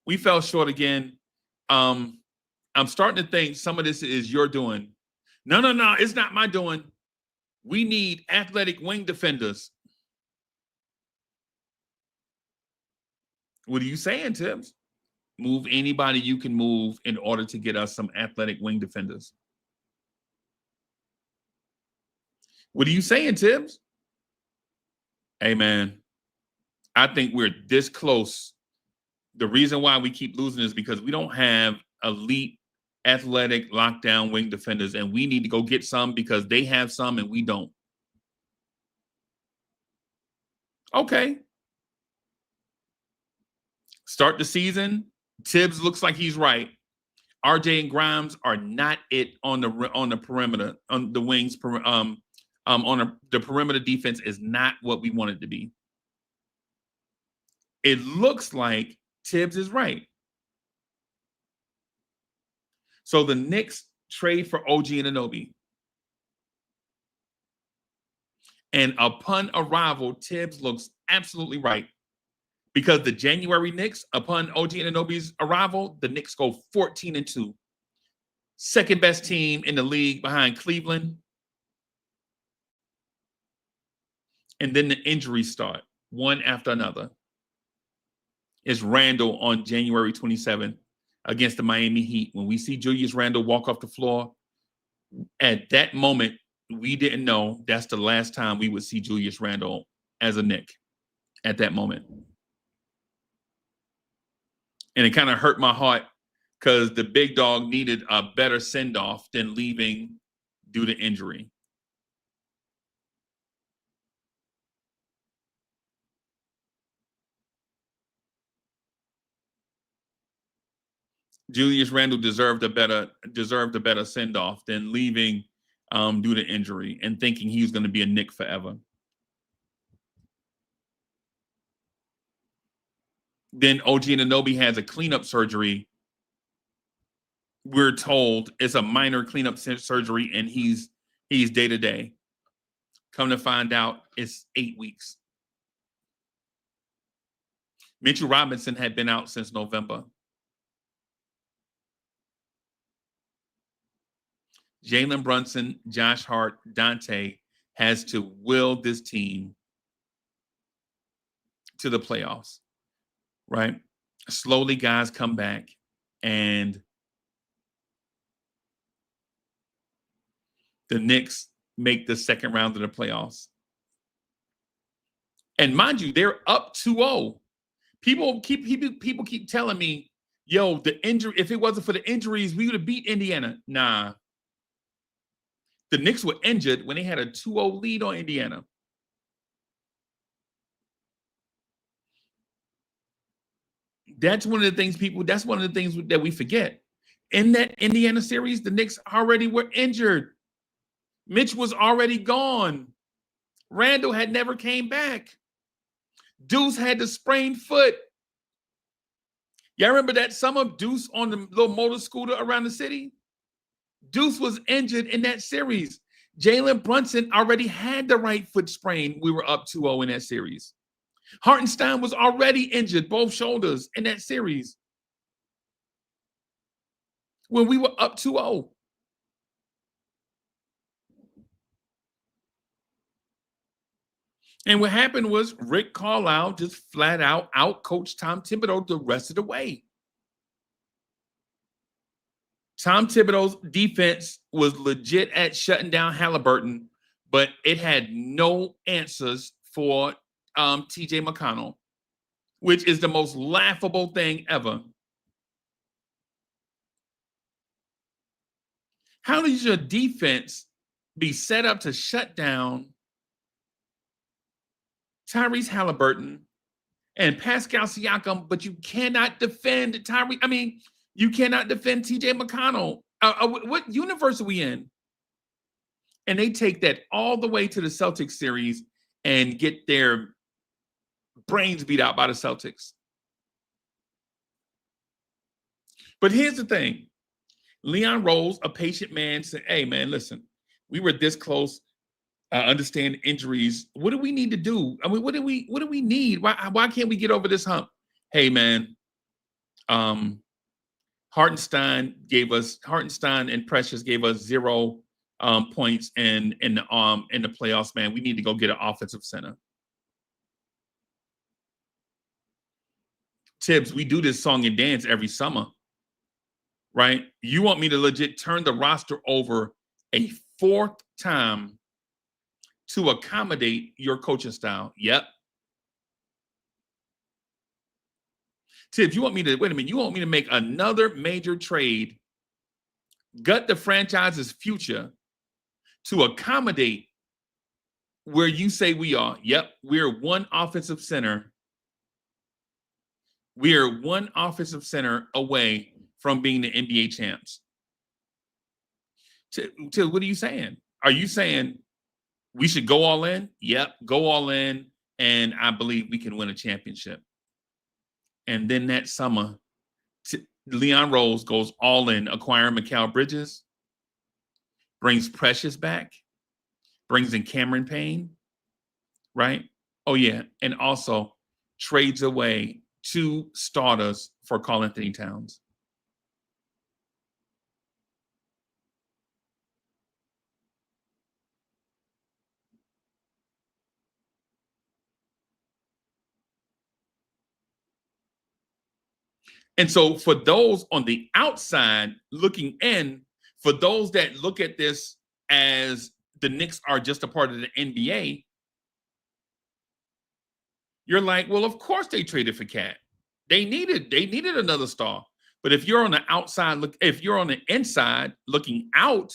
We fell short again. I'm starting to think some of this is your doing. No, it's not my doing. We need athletic wing defenders. What are you saying, Thibs? Move anybody you can move in order to get us some athletic wing defenders. What are you saying, Thibs? Hey, man, I think we're this close. The reason why we keep losing is because we don't have elite, athletic, lockdown wing defenders, and we need to go get some because they have some and we don't. Okay. Start the season. Thibs looks like he's right. RJ and Grimes are not it on the perimeter, on the wings. The perimeter defense is not what we want it to be. It looks like Thibs is right. So the Knicks trade for OG Anunoby. And upon arrival, Thibs looks absolutely right. Because the January Knicks, upon OG Anunoby's arrival, the Knicks go 14-2. Second best team in the league behind Cleveland. And then the injuries start, one after another. It's Randle on January 27th against the Miami Heat. When we see Julius Randle walk off the floor, at that moment, we didn't know that's the last time we would see Julius Randle as a Knick at that moment. And it kind of hurt my heart because the big dog needed a better send-off than leaving due to injury. Julius Randle deserved a better send-off than leaving due to injury and thinking he was going to be a Knick forever. Then OG Anunoby has a cleanup surgery. We're told it's a minor cleanup surgery, and he's day-to-day. Come to find out, it's 8 weeks. Mitchell Robinson had been out since November. Jalen Brunson, Josh Hart, Dante has to will this team to the playoffs, right? Slowly, guys come back, and the Knicks make the second round of the playoffs. And mind you, they're up 2-0. People keep telling me, yo, the injury, if it wasn't for the injuries, we would have beat Indiana. Nah. The Knicks were injured when they had a 2-0 lead on Indiana. That's one of the things that we forget. In that Indiana series, the Knicks already were injured. Mitch was already gone. Randle had never came back. Deuce had the sprained foot. Y'all remember that summer, Deuce on the little motor scooter around the city? Deuce was injured in that series. Jalen Brunson already had the right foot sprain. We were up 2-0 in that series. Hartenstein was already injured, both shoulders, in that series when we were up 2-0. And what happened was Rick Carlisle just flat out out-coached Tom Thibodeau the rest of the way. Tom Thibodeau's defense was legit at shutting down Halliburton, but it had no answers for TJ McConnell, which is the most laughable thing ever. How does your defense be set up to shut down Tyrese Halliburton and Pascal Siakam, but you cannot defend Tyrese? I mean, you cannot defend TJ McConnell. What universe are we in? And they take that all the way to the Celtics series and get their brains beat out by the Celtics. But here's the thing. Leon Rose, a patient man, said, hey, man, listen, we were this close. I understand injuries. What do we need to do? I mean, what do we need? Why can't we get over this hump? Hey, man, Hartenstein and Precious gave us 0 points in the playoffs, man. We need to go get an offensive center. Thibs, we do this song and dance every summer, right? You want me to legit turn the roster over a 4th time to accommodate your coaching style? Yep. Thibs, you want me to, wait a minute, you want me to make another major trade, gut the franchise's future to accommodate where you say we are? Yep, we're one offensive center. We are one offensive center away from being the NBA champs. What are you saying? Are you saying we should go all in? Yep, go all in, and I believe we can win a championship. And then that summer, Leon Rose goes all in, acquiring Mikal Bridges, brings Precious back, brings in Cameron Payne, right? Oh, yeah, and also trades away 2 starters for Karl Anthony Towns. And so for those on the outside looking in, for those that look at this as the Knicks are just a part of the NBA, you're like, well, of course they traded for Cat. They needed another star. But if you're on the outside, if you're on the inside looking out,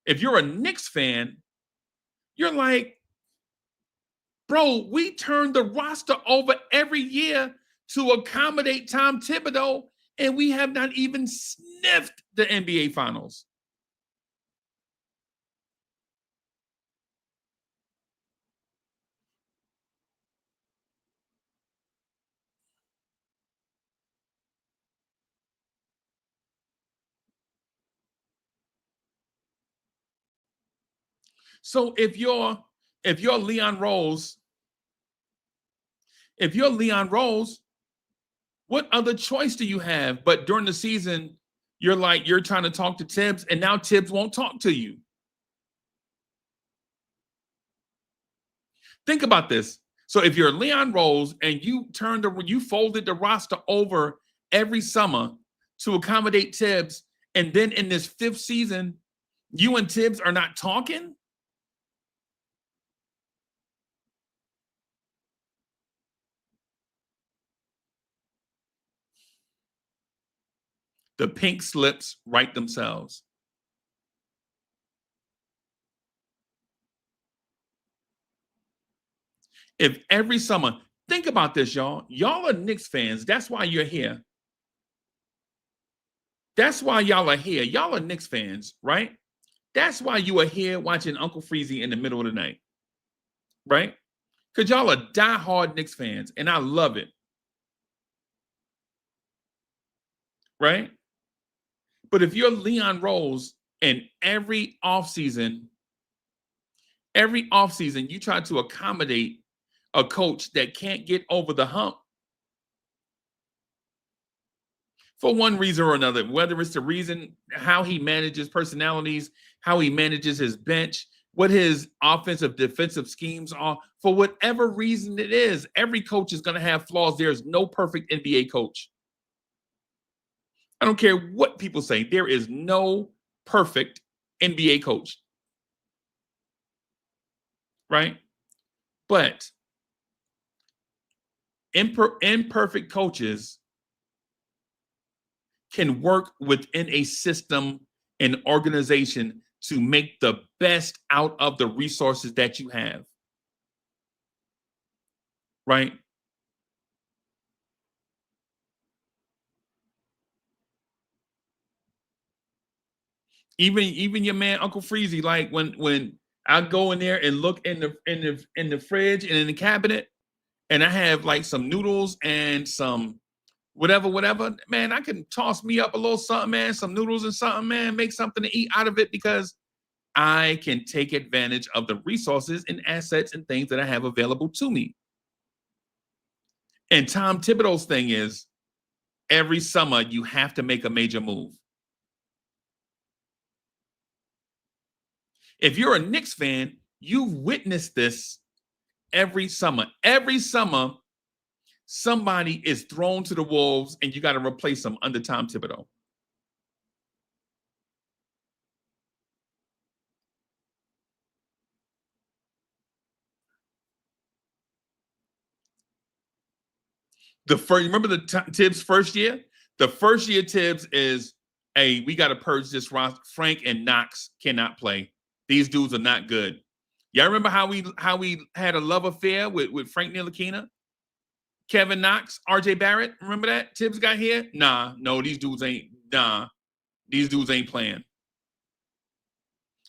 if you're a Knicks fan, you're like, bro, we turn the roster over every year to accommodate Tom Thibodeau, and we have not even sniffed the NBA Finals. So if you're Leon Rose, what other choice do you have? But during the season, you're trying to talk to Thibs, and now Thibs won't talk to you. Think about this. So if you're Leon Rose and you folded the roster over every summer to accommodate Thibs, and then in this 5th season, you and Thibs are not talking? The pink slips write themselves. If every summer, think about this, y'all. Y'all are Knicks fans. That's why you're here. That's why y'all are here. Y'all are Knicks fans, right? That's why you are here watching Uncle Freezie in the middle of the night, right? Because y'all are diehard Knicks fans, and I love it, right? But if you're Leon Rose and every offseason, you try to accommodate a coach that can't get over the hump for one reason or another, whether it's the reason how he manages personalities, how he manages his bench, what his offensive defensive schemes are. For whatever reason it is, every coach is going to have flaws. There's no perfect NBA coach. I don't care what people say. There is no perfect NBA coach. Right? But imperfect coaches can work within a system and organization to make the best out of the resources that you have. Right? Even your man Uncle Freezie, like when I go in there and look in the fridge and in the cabinet, and I have like some noodles and some whatever, man, I can toss me up a little something, man, some noodles and something, man, make something to eat out of it because I can take advantage of the resources and assets and things that I have available to me. And Tom Thibodeau's thing is every summer you have to make a major move. If you're a Knicks fan, you've witnessed this every summer. Every summer, somebody is thrown to the wolves and you got to replace them under Tom Thibodeau. Remember the Thibs first year? The first year Thibs is, hey, we got to purge this roster. Frank and Knox cannot play. These dudes are not good. Y'all remember how we had a love affair with Frank Ntilikina, Kevin Knox, RJ Barrett? Remember that? Thibs got here? No, these dudes ain't playing.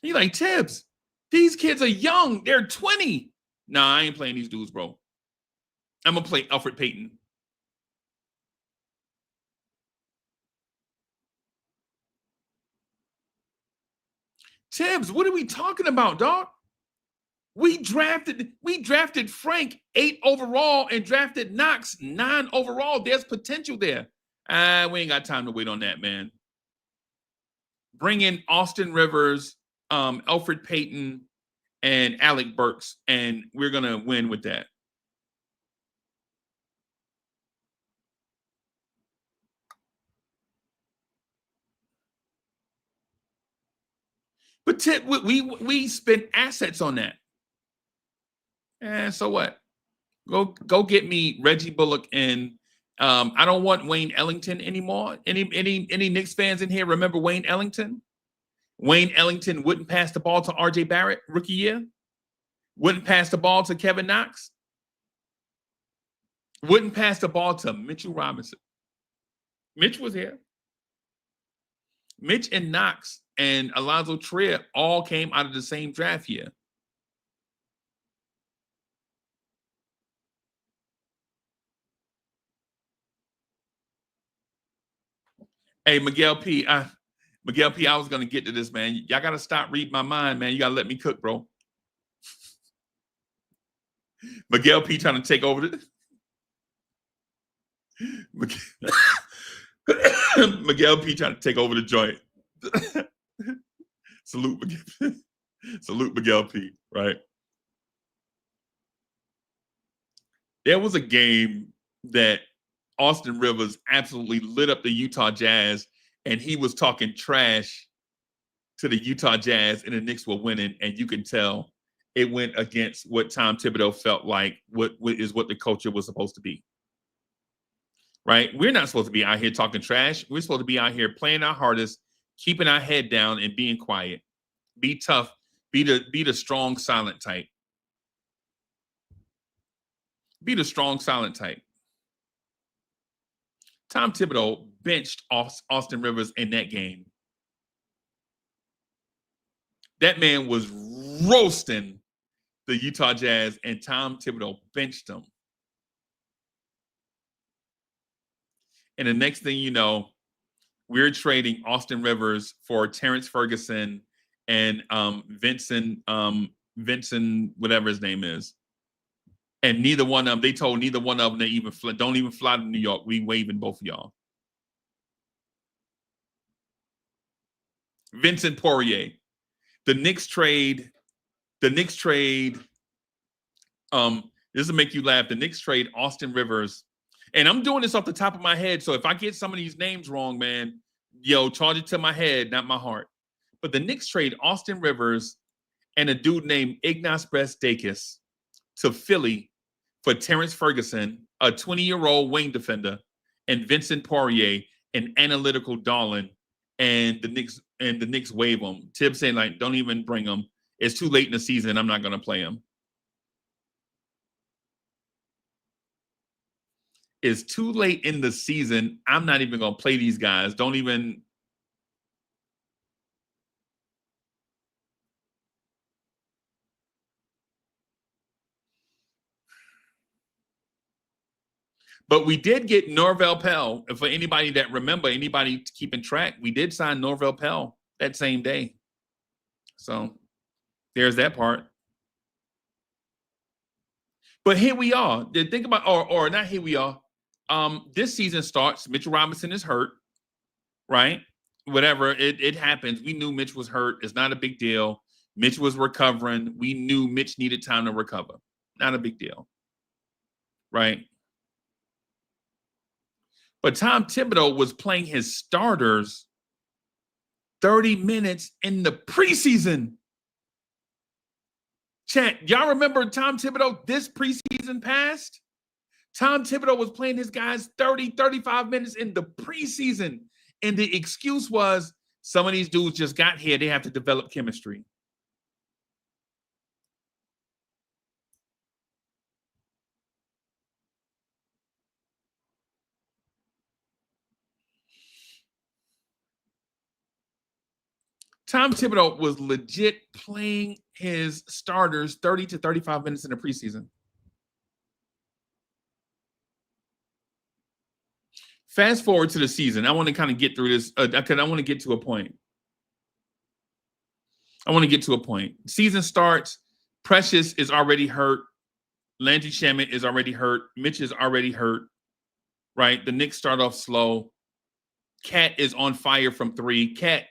You like, Thibs, these kids are young. They're 20. Nah, I ain't playing these dudes, bro. I'm gonna play Elfrid Payton. Thibs, what are we talking about, dog? We drafted Frank 8 overall and drafted Knox 9 overall. There's potential there. We ain't got time to wait on that, man. Bring in Austin Rivers, Elfrid Payton, and Alec Burks, and we're gonna win with that. But we spent assets on that. And so what? Go get me Reggie Bullock and I don't want Wayne Ellington anymore. Any Knicks fans in here remember Wayne Ellington? Wayne Ellington wouldn't pass the ball to RJ Barrett rookie year. Wouldn't pass the ball to Kevin Knox. Wouldn't pass the ball to Mitchell Robinson. Mitch was here. Mitch and Knox and Alonzo Trier all came out of the same draft year. Hey, Miguel P, I was going to get to this, man. Y'all got to stop reading my mind, man. You got to let me cook, bro. Miguel P trying to take over the... Miguel P trying to take over the joint. Salute Miguel P, right? There was a game that Austin Rivers absolutely lit up the Utah Jazz, and he was talking trash to the Utah Jazz, and the Knicks were winning, and you can tell it went against what Tom Thibodeau felt like what the culture was supposed to be. Right? We're not supposed to be out here talking trash. We're supposed to be out here playing our hardest, keeping our head down and being quiet. Be tough. Be the strong, silent type. Be the strong, silent type. Tom Thibodeau benched Austin Rivers in that game. That man was roasting the Utah Jazz, and Tom Thibodeau benched him. And the next thing you know, we're trading Austin Rivers for Terrence Ferguson and Vincent, whatever his name is. And neither one of them, they told neither one of them to even don't even fly to New York. We waving both of y'all. Vincent Poirier. The Knicks trade The Knicks trade, this will make you laugh. The Knicks trade Austin Rivers. And I'm doing this off the top of my head. So if I get some of these names wrong, man, charge it to my head, not my heart. But the Knicks trade Austin Rivers and a dude named Ignas Brestakis to Philly for Terrence Ferguson, a 20-year-old wing defender, and Vincent Poirier, an analytical darling. And the Knicks waive him. Thibs saying, like, don't even bring him. It's too late in the season. I'm not going to play him. It's too late in the season. I'm not even going to play these guys. Don't even. But we did get Norvel Pell. For anybody that remember, anybody keeping track, we did sign Norvel Pell that same day. So there's that part. But here we are. Think about, or not here we are. This season starts. Mitchell Robinson is hurt, right? Whatever, it happens. We knew Mitch was hurt. It's not a big deal. Mitch was recovering. We knew Mitch needed time to recover. Not a big deal, right? But Tom Thibodeau was playing his starters 30 minutes in the preseason. Chat, y'all remember Tom Thibodeau this preseason past? Tom Thibodeau was playing his guys 30, 35 minutes in the preseason. And the excuse was some of these dudes just got here. They have to develop chemistry. Tom Thibodeau was legit playing his starters 30 to 35 minutes in the preseason. Fast forward to the season. I want to kind of get through this because I want to get to a point. Season starts. Precious is already hurt. Landry Shamet is already hurt. Mitch is already hurt. Right? The Knicks start off slow. Cat is on fire from three. Cat,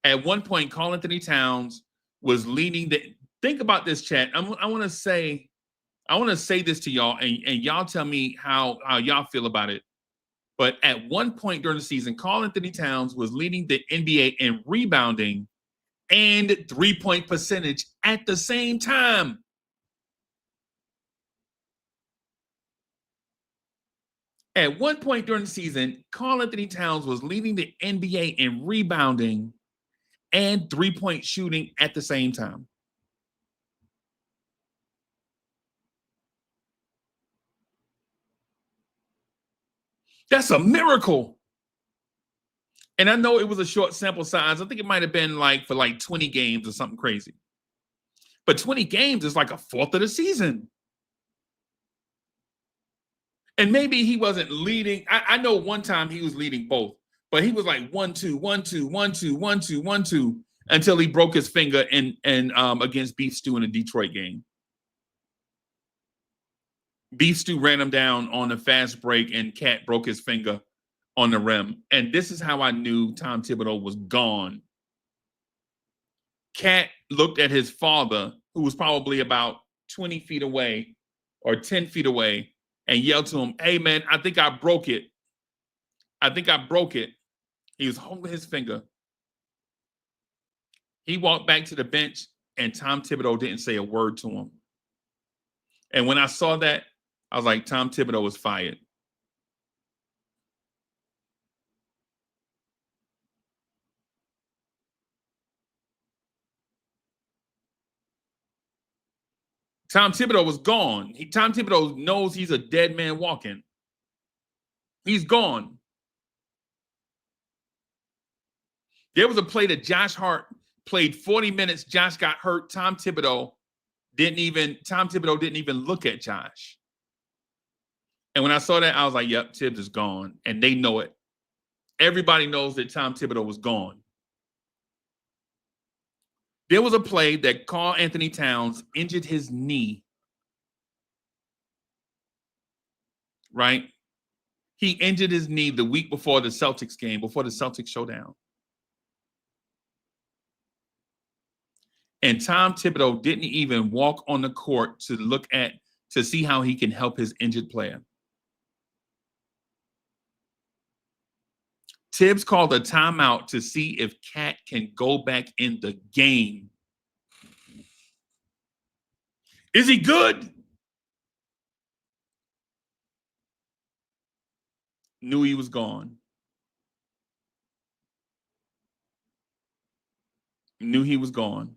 at one point, Karl Anthony Towns was leading the. Think about this, chat. I want to say this to y'all, and y'all tell me how y'all feel about it. But at one point during the season, Karl Anthony Towns was leading the NBA in rebounding and three-point percentage at the same time. At one point during the season, Karl Anthony Towns was leading the NBA in rebounding and three-point shooting at the same time. That's a miracle. And I know it was a short sample size. I think it might have been like for like 20 games or something crazy. But 20 games is like a fourth of the season. And maybe he wasn't leading. I know one time he was leading both, but he was like 1-2, 1-2, 1-2, 1-2, 1-2 until he broke his finger against Beef Stew in a Detroit game. Beef Stew ran him down on a fast break, and Cat broke his finger on the rim. And this is how I knew Tom Thibodeau was gone. Cat looked at his father, who was probably about 20 feet away or 10 feet away, and yelled to him, "Hey, man, I think I broke it. I think I broke it." He was holding his finger. He walked back to the bench, and Tom Thibodeau didn't say a word to him. And when I saw that, I was like, Tom Thibodeau was fired. Tom Thibodeau was gone. Tom Thibodeau knows he's a dead man walking. He's gone. There was a play that Josh Hart played 40 minutes. Josh got hurt. Tom Thibodeau didn't even look at Josh. And when I saw that, I was like, yep, Thibs is gone. And they know it. Everybody knows that Tom Thibodeau was gone. There was a play that Karl Anthony Towns injured his knee. Right? He injured his knee the week before the Celtics game, before the Celtics showdown. And Tom Thibodeau didn't even walk on the court to see how he can help his injured player. Thibs called a timeout to see if Cat can go back in the game. Is he good? Knew he was gone. Knew he was gone.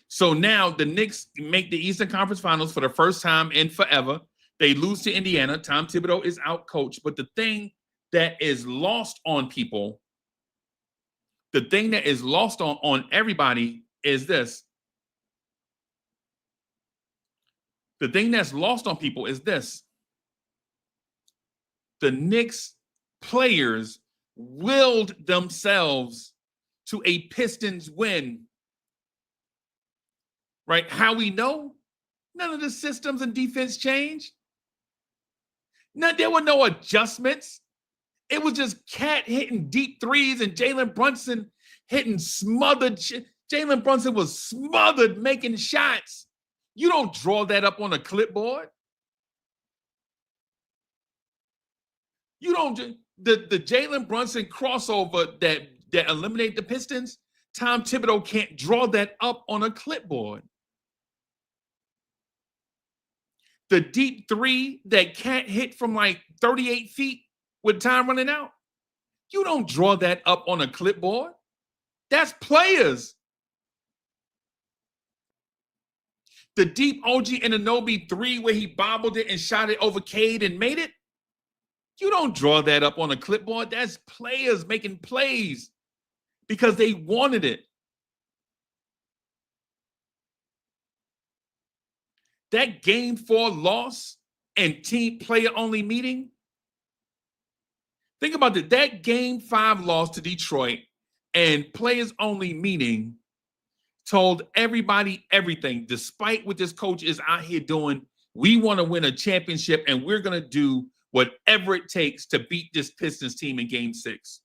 So now the Knicks make the Eastern Conference Finals for the first time in forever. They lose to Indiana. Tom Thibodeau is out coached. But the thing that is lost on people, the thing that is lost on everybody is this. The thing that's lost on people is this. The Knicks players willed themselves to a Pistons win. Right? How we know? None of the systems and defense changed. There were no adjustments. It was just Cat hitting deep threes and Jalen Brunson hitting smothered. Jalen Brunson was smothered making shots. You don't draw that up on a clipboard. You don't. The Jalen Brunson crossover that eliminated the Pistons, Tom Thibodeau can't draw that up on a clipboard. The deep three that Cat hit from like 38 feet with time running out, you don't draw that up on a clipboard. That's players. The deep OG Anunoby three where he bobbled it and shot it over Cade and made it, you don't draw that up on a clipboard. That's players making plays because they wanted it. That game 4 loss and team player only meeting. Think about that. That game 5 loss to Detroit and players only meeting told everybody everything. Despite what this coach is out here doing, we want to win a championship and we're going to do whatever it takes to beat this Pistons team in game 6.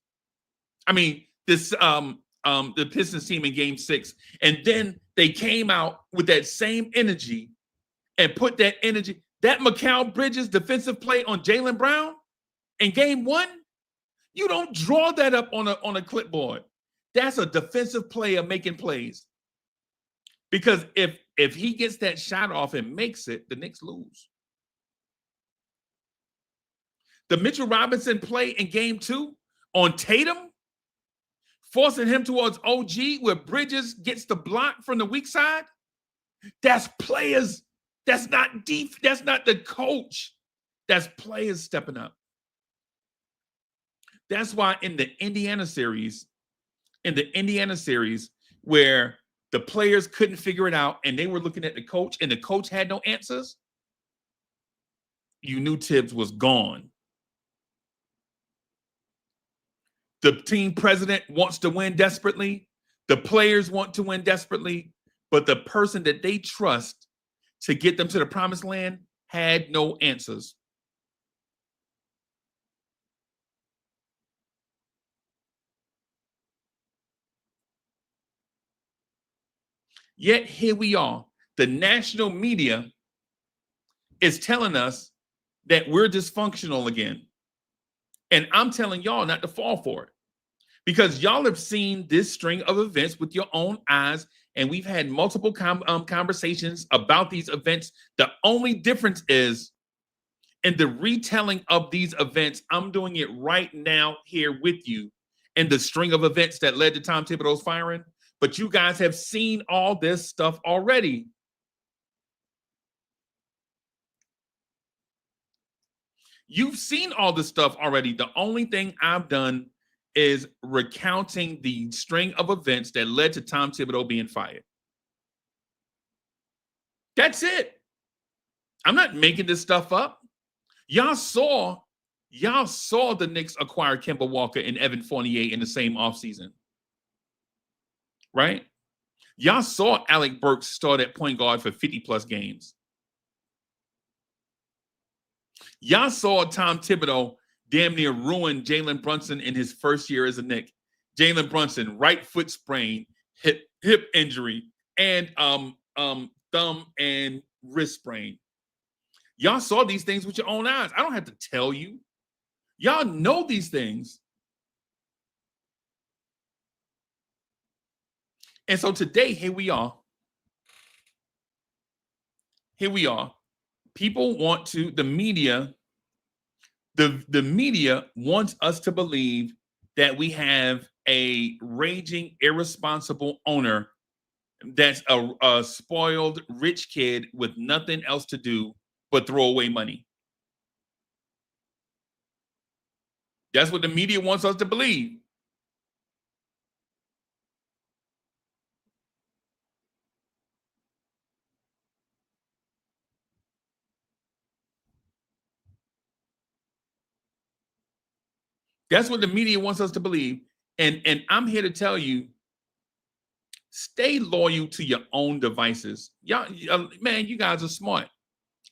I mean, the Pistons team in game 6. And then they came out with that same energy and put that energy, that Mikal Bridges defensive play on Jaylen Brown in game 1, you don't draw that up on a clipboard. That's a defensive player making plays. Because if he gets that shot off and makes it, the Knicks lose. The Mitchell Robinson play in game 2 on Tatum, forcing him towards OG where Bridges gets the block from the weak side, that's players. That's not deep. That's not the coach. That's players stepping up. That's why in the Indiana series, where the players couldn't figure it out and they were looking at the coach and the coach had no answers, you knew Thibs was gone. The team president wants to win desperately. The players want to win desperately, but the person that they trust to get them to the promised land had no answers. Yet here we are. The national media is telling us that we're dysfunctional again. And I'm telling y'all not to fall for it. Because y'all have seen this string of events with your own eyes, and we've had multiple conversations about these events. The only difference is in the retelling of these events, I'm doing it right now here with you in the string of events that led to Tom Thibodeau's firing. But you guys have seen all this stuff already. You've seen all this stuff already. The only thing I've done is recounting the string of events that led to Tom Thibodeau being fired. That's it. I'm not making this stuff up. Y'all saw the Knicks acquire Kemba Walker and Evan Fournier in the same offseason. Right? Y'all saw Alec Burks start at point guard for 50-plus games. Y'all saw Tom Thibodeau damn near ruin Jalen Brunson in his first year as a Knick. Jalen Brunson, right foot sprain, hip injury, and thumb and wrist sprain. Y'all saw these things with your own eyes. I don't have to tell you. Y'all know these things. And so today, here we are. Here we are. People want to, the media wants us to believe that we have a raging, irresponsible owner that's a spoiled, rich kid with nothing else to do but throw away money. That's what the media wants us to believe. That's what the media wants us to believe. And I'm here to tell you, stay loyal to your own devices. Y'all, man, you guys are smart.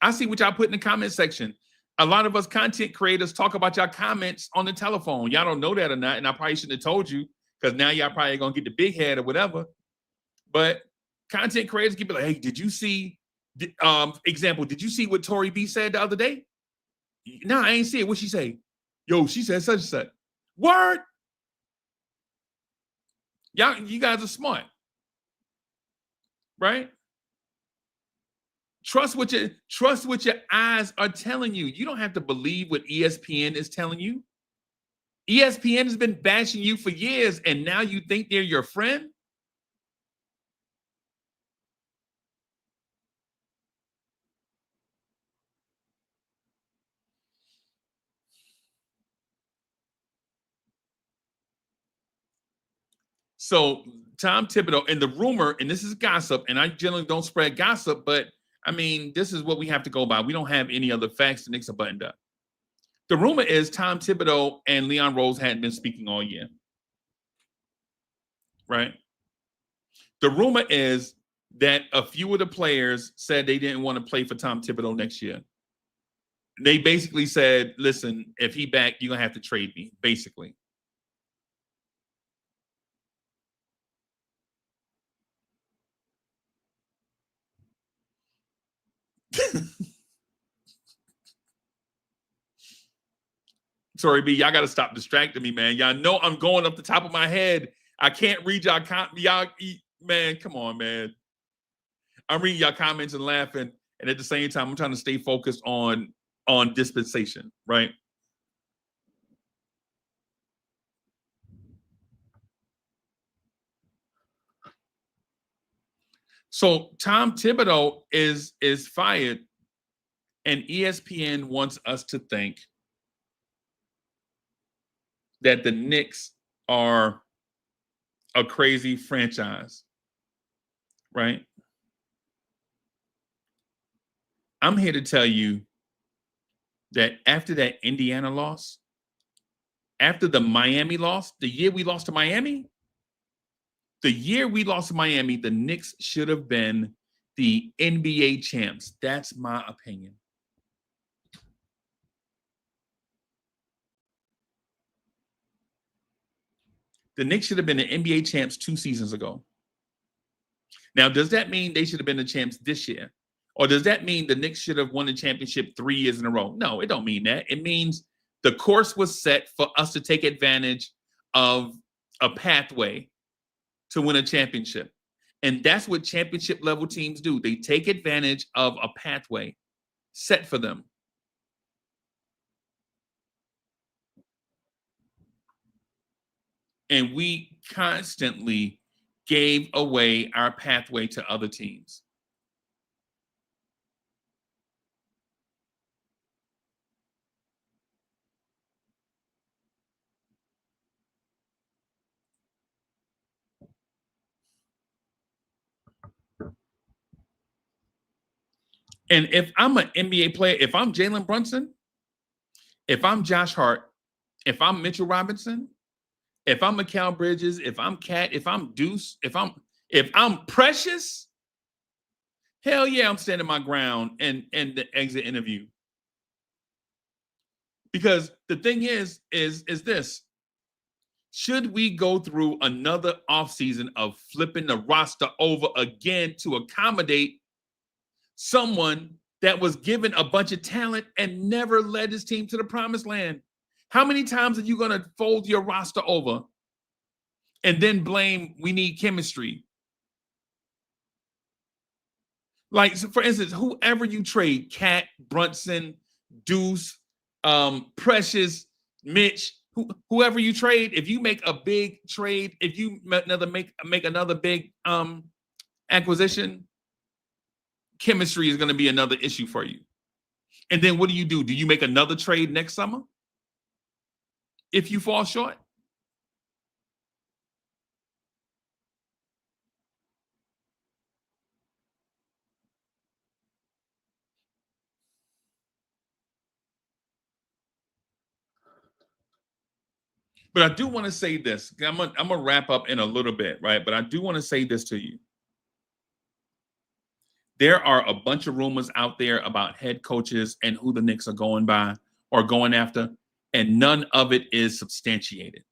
I see what y'all put in the comment section. A lot of us content creators talk about y'all comments on the telephone. Y'all don't know that or not, and I probably shouldn't have told you, because now y'all probably gonna get the big head or whatever. But content creators keep like, hey, did you see, example, did you see what Tori B said the other day? No, I ain't see it. What she say? Yo, she said such and such. Word. Y'all, you guys are smart. Right? Trust what your eyes are telling you. You don't have to believe what ESPN is telling you. ESPN has been bashing you for years, and now you think they're your friend? So Tom Thibodeau, and the rumor, and this is gossip, and I generally don't spread gossip, but I mean, this is what we have to go by. We don't have any other facts. The Knicks are buttoned up. The rumor is Tom Thibodeau and Leon Rose hadn't been speaking all year. Right? The rumor is that a few of the players said they didn't want to play for Tom Thibodeau next year. They basically said, listen, if he back, you're going to have to trade me, basically. Sorry, B, y'all got to stop distracting me, man. Y'all know I'm going up the top of my head. I can't read y'all man, come on, man. I'm reading y'all comments and laughing, and at the same time, I'm trying to stay focused on dispensation, right? So Tom Thibodeau is fired, and ESPN wants us to think that the Knicks are a crazy franchise, right? I'm here to tell you that after that Indiana loss, after the Miami loss, the year we lost to Miami, the Knicks should have been the NBA champs. That's my opinion. The Knicks should have been the NBA champs 2 seasons ago. Now, does that mean they should have been the champs this year? Or does that mean the Knicks should have won the championship 3 years in a row? No, it don't mean that. It means the course was set for us to take advantage of a pathway to win a championship. And that's what championship level teams do. They take advantage of a pathway set for them. And we constantly gave away our pathway to other teams. And if I'm an NBA player, if I'm Jalen Brunson, if I'm Josh Hart, if I'm Mitchell Robinson, if I'm Mikal Bridges, if I'm Cat, if I'm Deuce, if I'm Precious, hell yeah, I'm standing my ground and the exit interview. Because the thing is this. Should we go through another offseason of flipping the roster over again to accommodate someone that was given a bunch of talent and never led his team to the promised land? How many times are you going to fold your roster over and then blame we need chemistry? Like, so for instance, whoever you trade, Cat, Brunson, Deuce, Precious, Mitch, whoever you trade, if you make a big trade, if you make another big acquisition, chemistry is going to be another issue for you. And then what do? Do you make another trade next summer if you fall short? But I do want to say this. I'm gonna wrap up in a little bit, right? But I do want to say this to you. There are a bunch of rumors out there about head coaches and who the Knicks are going by or going after, and none of it is substantiated.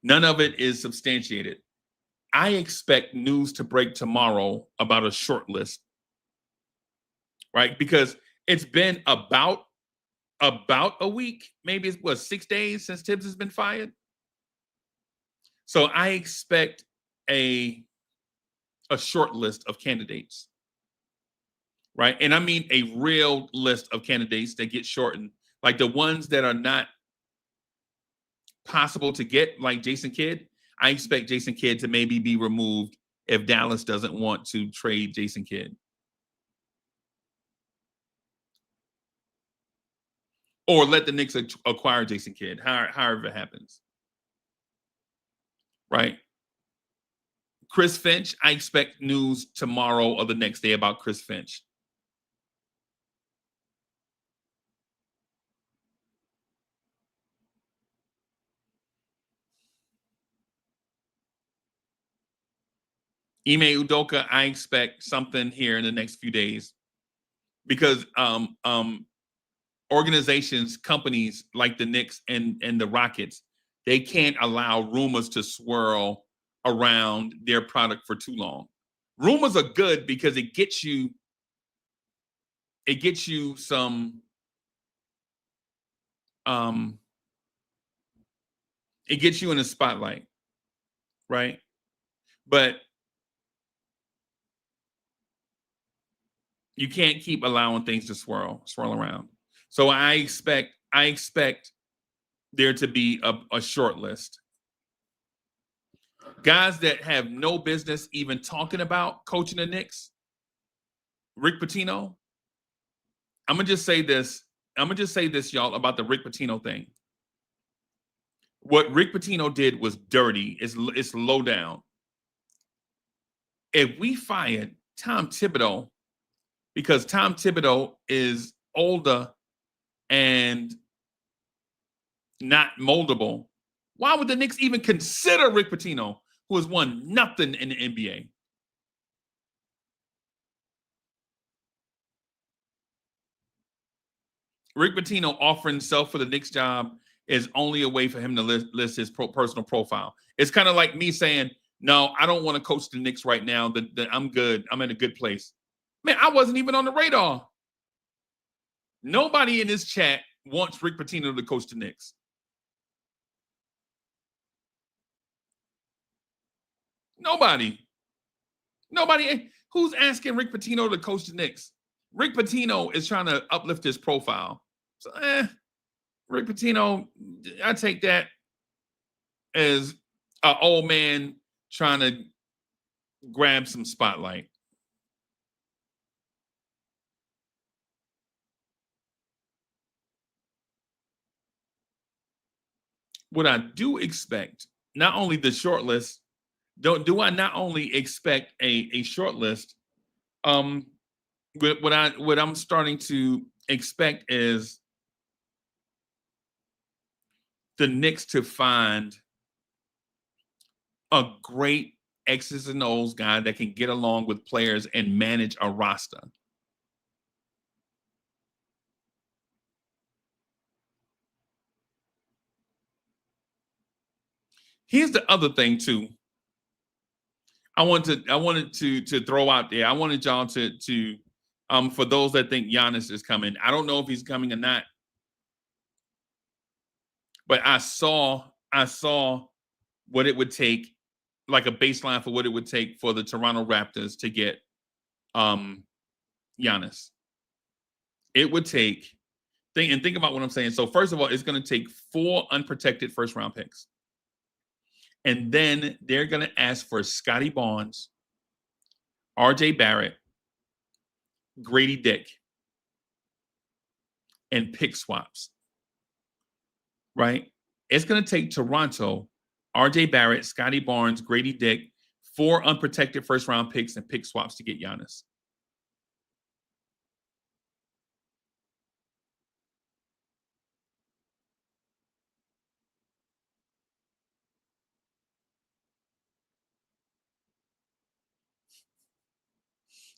None of it is substantiated. I expect news to break tomorrow about a short list, right? Because it's been about a week, maybe it's 6 days since Thibs has been fired. So I expect a short list of candidates, right? And I mean a real list of candidates that get shortened, like the ones that are not possible to get, like Jason Kidd. I expect Jason Kidd to maybe be removed if Dallas doesn't want to trade Jason Kidd. Or let the Knicks acquire Jason Kidd, however it happens. Right? Chris Finch, I expect news tomorrow or the next day about Chris Finch. Ime Udoka, I expect something here in the next few days. Because organizations, companies like the Knicks and the Rockets, they can't allow rumors to swirl around their product for too long. Rumors are good because it gets you some it gets you in the spotlight, right? But you can't keep allowing things to swirl around. So I expect there to be a short list. Guys that have no business even talking about coaching the Knicks. Rick Pitino. I'm gonna just say this, y'all, about the Rick Pitino thing. What Rick Pitino did was dirty. It's low down. If we fired Tom Thibodeau, because Tom Thibodeau is older and not moldable, why would the Knicks even consider Rick Pitino, who has won nothing in the NBA? Rick Pitino offering himself for the Knicks job is only a way for him to list his personal profile. It's kind of like me saying, no, I don't want to coach the Knicks right now. That I'm good. I'm in a good place. Man, I wasn't even on the radar. Nobody in this chat wants Rick Pitino to coach the Knicks. Nobody. Who's asking Rick Pitino to coach the Knicks? Rick Pitino is trying to uplift his profile. So, Rick Pitino, I take that as an old man trying to grab some spotlight. What I do expect, not only the short list, do I not only expect a short list, what I'm starting to expect is the Knicks to find a great X's and O's guy that can get along with players and manage a roster. Here's the other thing too. I wanted to throw out there. I wanted y'all to for those that think Giannis is coming. I don't know if he's coming or not. But I saw what it would take, like a baseline for what it would take for the Toronto Raptors to get Giannis. It would take, think about what I'm saying. So first of all, it's going to take 4 unprotected first round picks. And then they're going to ask for Scotty Barnes, RJ Barrett, Grady Dick, and pick swaps. Right? It's going to take Toronto, RJ Barrett, Scotty Barnes, Grady Dick, 4 unprotected first round picks and pick swaps to get Giannis.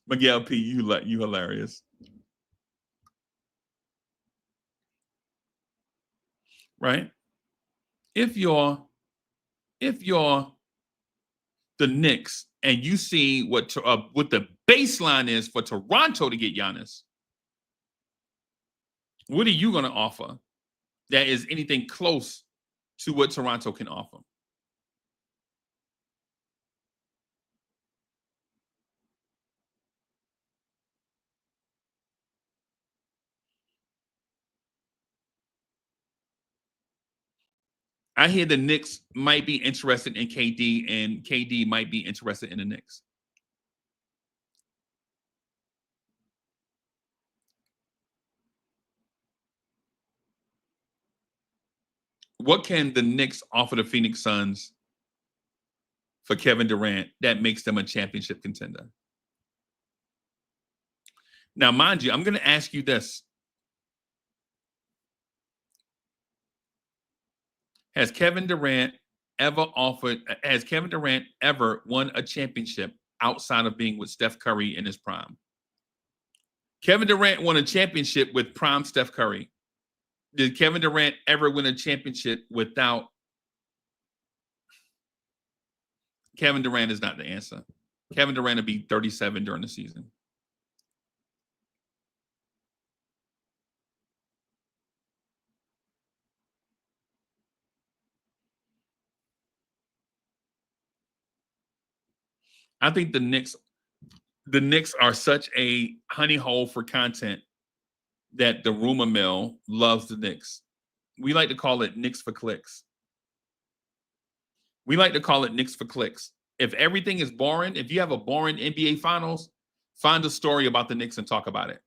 Miguel P, you hilarious. Right? If you're the Knicks and you see what the baseline is for Toronto to get Giannis, what are you going to offer that is anything close to what Toronto can offer? I hear the Knicks might be interested in KD, and KD might be interested in the Knicks. What can the Knicks offer the Phoenix Suns for Kevin Durant that makes them a championship contender? Now, mind you, I'm going to ask you this. Has Kevin Durant ever won a championship outside of being with Steph Curry in his prime? Kevin Durant won a championship with prime Steph Curry. Did Kevin Durant ever win a championship without? Kevin Durant is not the answer. Kevin Durant will be 37 during the season. I think the Knicks are such a honey hole for content that the rumor mill loves the Knicks. We like to call it Knicks for clicks. We like to call it Knicks for clicks. If everything is boring, if you have a boring NBA Finals, find a story about the Knicks and talk about it.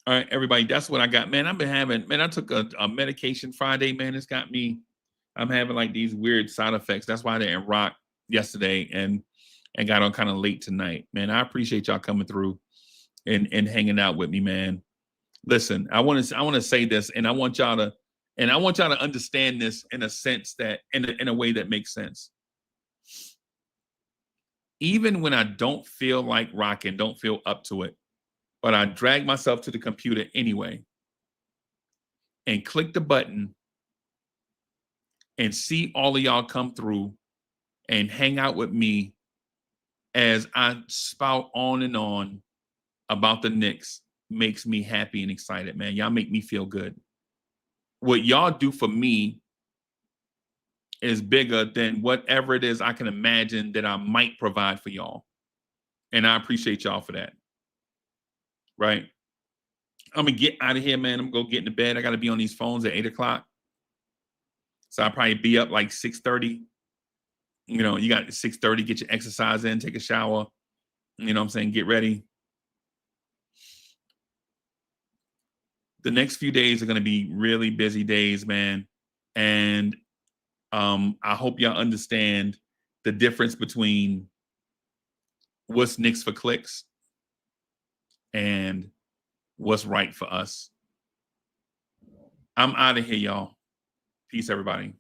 All right, everybody, that's what I got. Man, I took a medication Friday, man. It's got me, I'm having like these weird side effects. That's why I didn't rock yesterday and got on kind of late tonight. Man, I appreciate y'all coming through and hanging out with me, man. Listen, I want to say this, and I want y'all to understand this in a sense that in a way that makes sense. Even when I don't feel like rocking, don't feel up to it, but I drag myself to the computer anyway and click the button and see all of y'all come through and hang out with me as I spout on and on about the Knicks makes me happy and excited, man. Y'all make me feel good. What y'all do for me is bigger than whatever it is I can imagine that I might provide for y'all. And I appreciate y'all for that. Right? I'm going to get out of here, man. I'm going to go get into bed. I got to be on these phones at 8 o'clock. So I'll probably be up like 6:30. You know, you got 6:30, get your exercise in, take a shower. You know what I'm saying? Get ready. The next few days are going to be really busy days, man. And I hope y'all understand the difference between what's Knicks for clicks and what's right for us. I'm out of here, y'all. Peace, everybody.